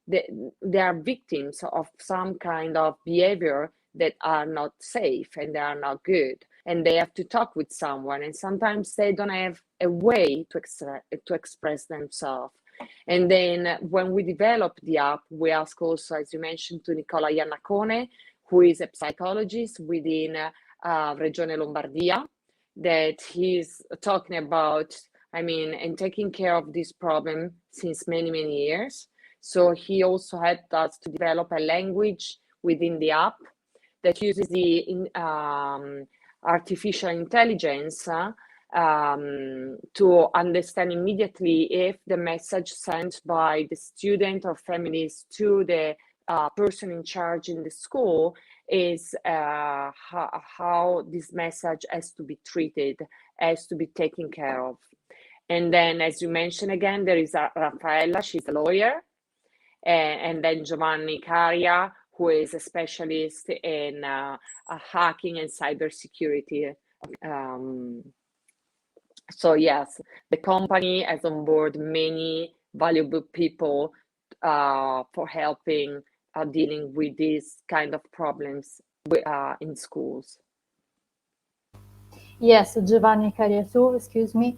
Speaker 5: they are victims of some kind of behavior that are not safe and they are not good, and they have to talk with someone, and sometimes they don't have a way to express themselves. And then when we developed the app, we asked also, as you mentioned, to Nicola Iannacone, who is a psychologist within Regione Lombardia, that he's talking about, I mean, and taking care of this problem since many, many years. So he also helped us to develop a language within the app that uses the artificial intelligence to understand immediately if the message sent by the student or families to the person in charge in the school is how this message has to be treated, has to be taken care of. And then, as you mentioned again, there is Raffaella, she's a lawyer, and then Giovanni Caria, who is a specialist in hacking and cybersecurity. So yes, the company has on board many valuable people for helping dealing with these kind of problems in schools.
Speaker 2: Yes, Giovanni Caria too, excuse me,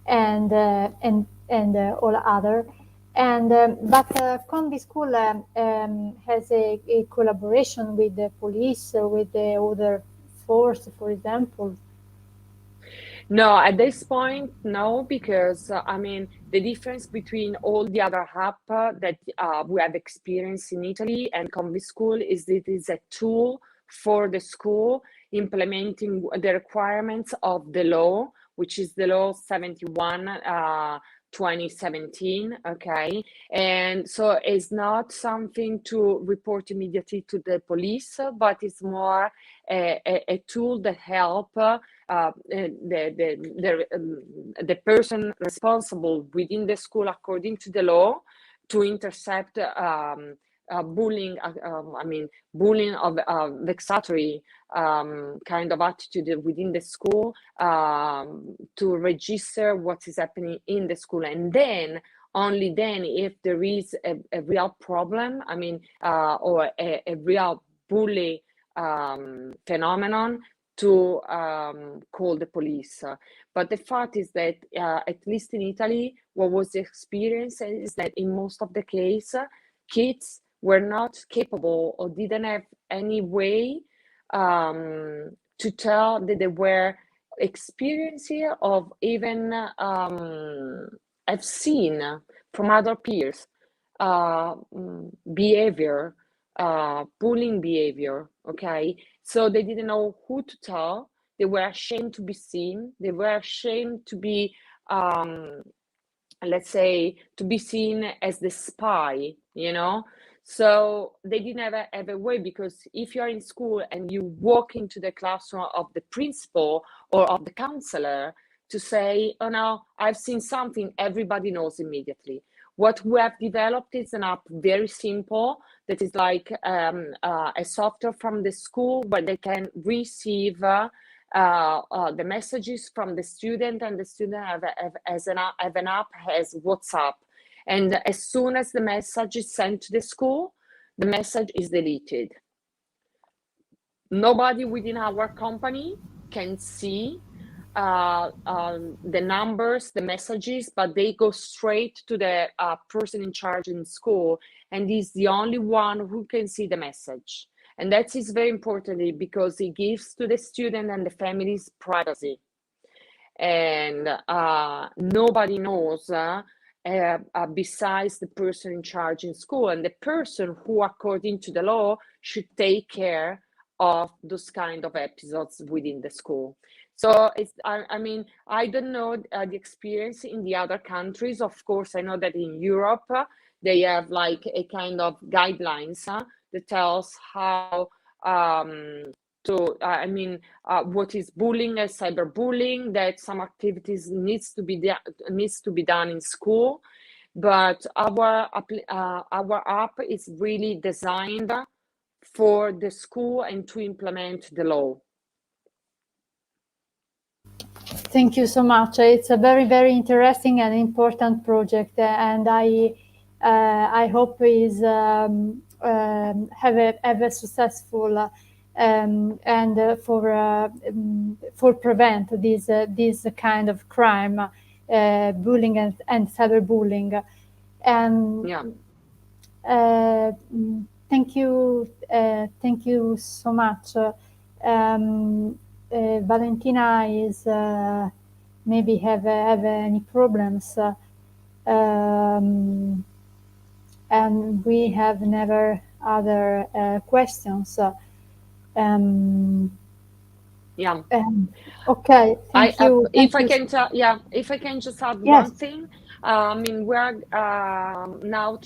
Speaker 2: and all other. And but Convy School has a collaboration with the police, with the other force, for example.
Speaker 5: No, at this point, no, because I mean, the difference between all the other apps that we have experienced in Italy and Convy School is that it is a tool for the school implementing the requirements of the law, which is the law 71 2017, okay? And so it's not something to report immediately to the police, but it's more a tool that help the person responsible within the school according to the law to intercept bullying, bullying of vexatory kind of attitude within the school, to register what is happening in the school, and then only then, if there is a real problem, or a real bully phenomenon, to call the police. But the fact is that, at least in Italy, what was the experience is that in most of the case, kids were not capable or didn't have any way to tell that they were experiencing of even have seen from other peers behavior, bullying behavior. Okay, so they didn't know who to tell. They were ashamed to be seen. They were ashamed to be, let's say, to be seen as the spy, you know. So they didn't have a way, because if you're in school and you walk into the classroom of the principal or of the counselor to say, oh no, I've seen something, everybody knows immediately. What we have developed is an app, very simple, that is like a software from the school where they can receive the messages from the student, and the student have an app, has WhatsApp. And as soon as the message is sent to the school, the message is deleted. Nobody within our company can see the numbers, the messages, but they go straight to the person in charge in school, and he's the only one who can see the message. And that is very important, because it gives to the student and the families privacy. And nobody knows besides the person in charge in school, and the person who, according to the law, should take care of those kind of episodes within the school. So it's, I don't know the experience in the other countries. Of course, I know that in Europe, they have like a kind of guidelines that tells how what is bullying and cyberbullying, that some activities needs to be done in school. But our app is really designed for the school and to implement the law.
Speaker 2: Thank you so much. It's a very, very interesting and important project, and I hope is have a successful and for prevent this kind of crime, bullying and cyberbullying. Thank you so much. Valentina is maybe have any problems, and we have never other questions. Okay, thank you.
Speaker 5: If I can just add one thing. We're now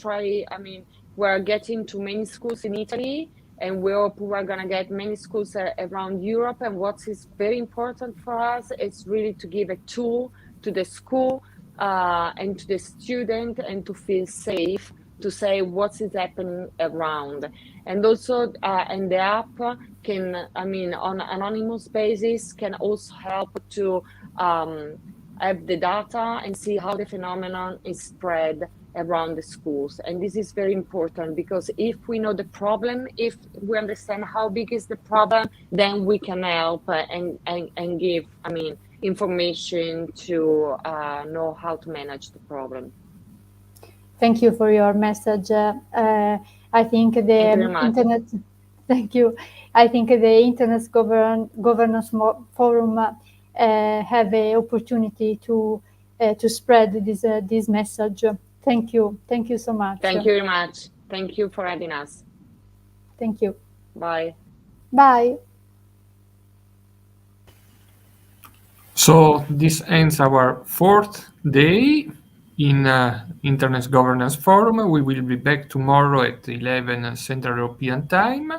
Speaker 5: we're getting to many schools in Italy, and we hope we're going to get many schools around Europe. And what is very important for us is really to give a tool to the school and to the student, and to feel safe to say what is happening around. And also, and the app can, on an anonymous basis, can also help to have the data and see how the phenomenon is spread around the schools. And this is very important, because if we know the problem, if we understand how big is the problem, then we can help and give, information to know how to manage the problem.
Speaker 2: Thank you for your message. I think the internet. Thank you. I think the Internet Governance Forum have the opportunity to spread this message. Thank you. Thank you so much.
Speaker 5: Thank you very much. Thank you for having us.
Speaker 2: Thank you.
Speaker 5: Bye.
Speaker 2: Bye.
Speaker 1: So this ends our 4th day in Internet Governance Forum. We will be back tomorrow at 11 Central European Time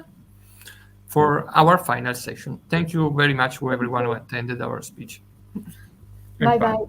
Speaker 1: for our final session. Thank you very much to everyone who attended our speech.
Speaker 2: Bye-bye.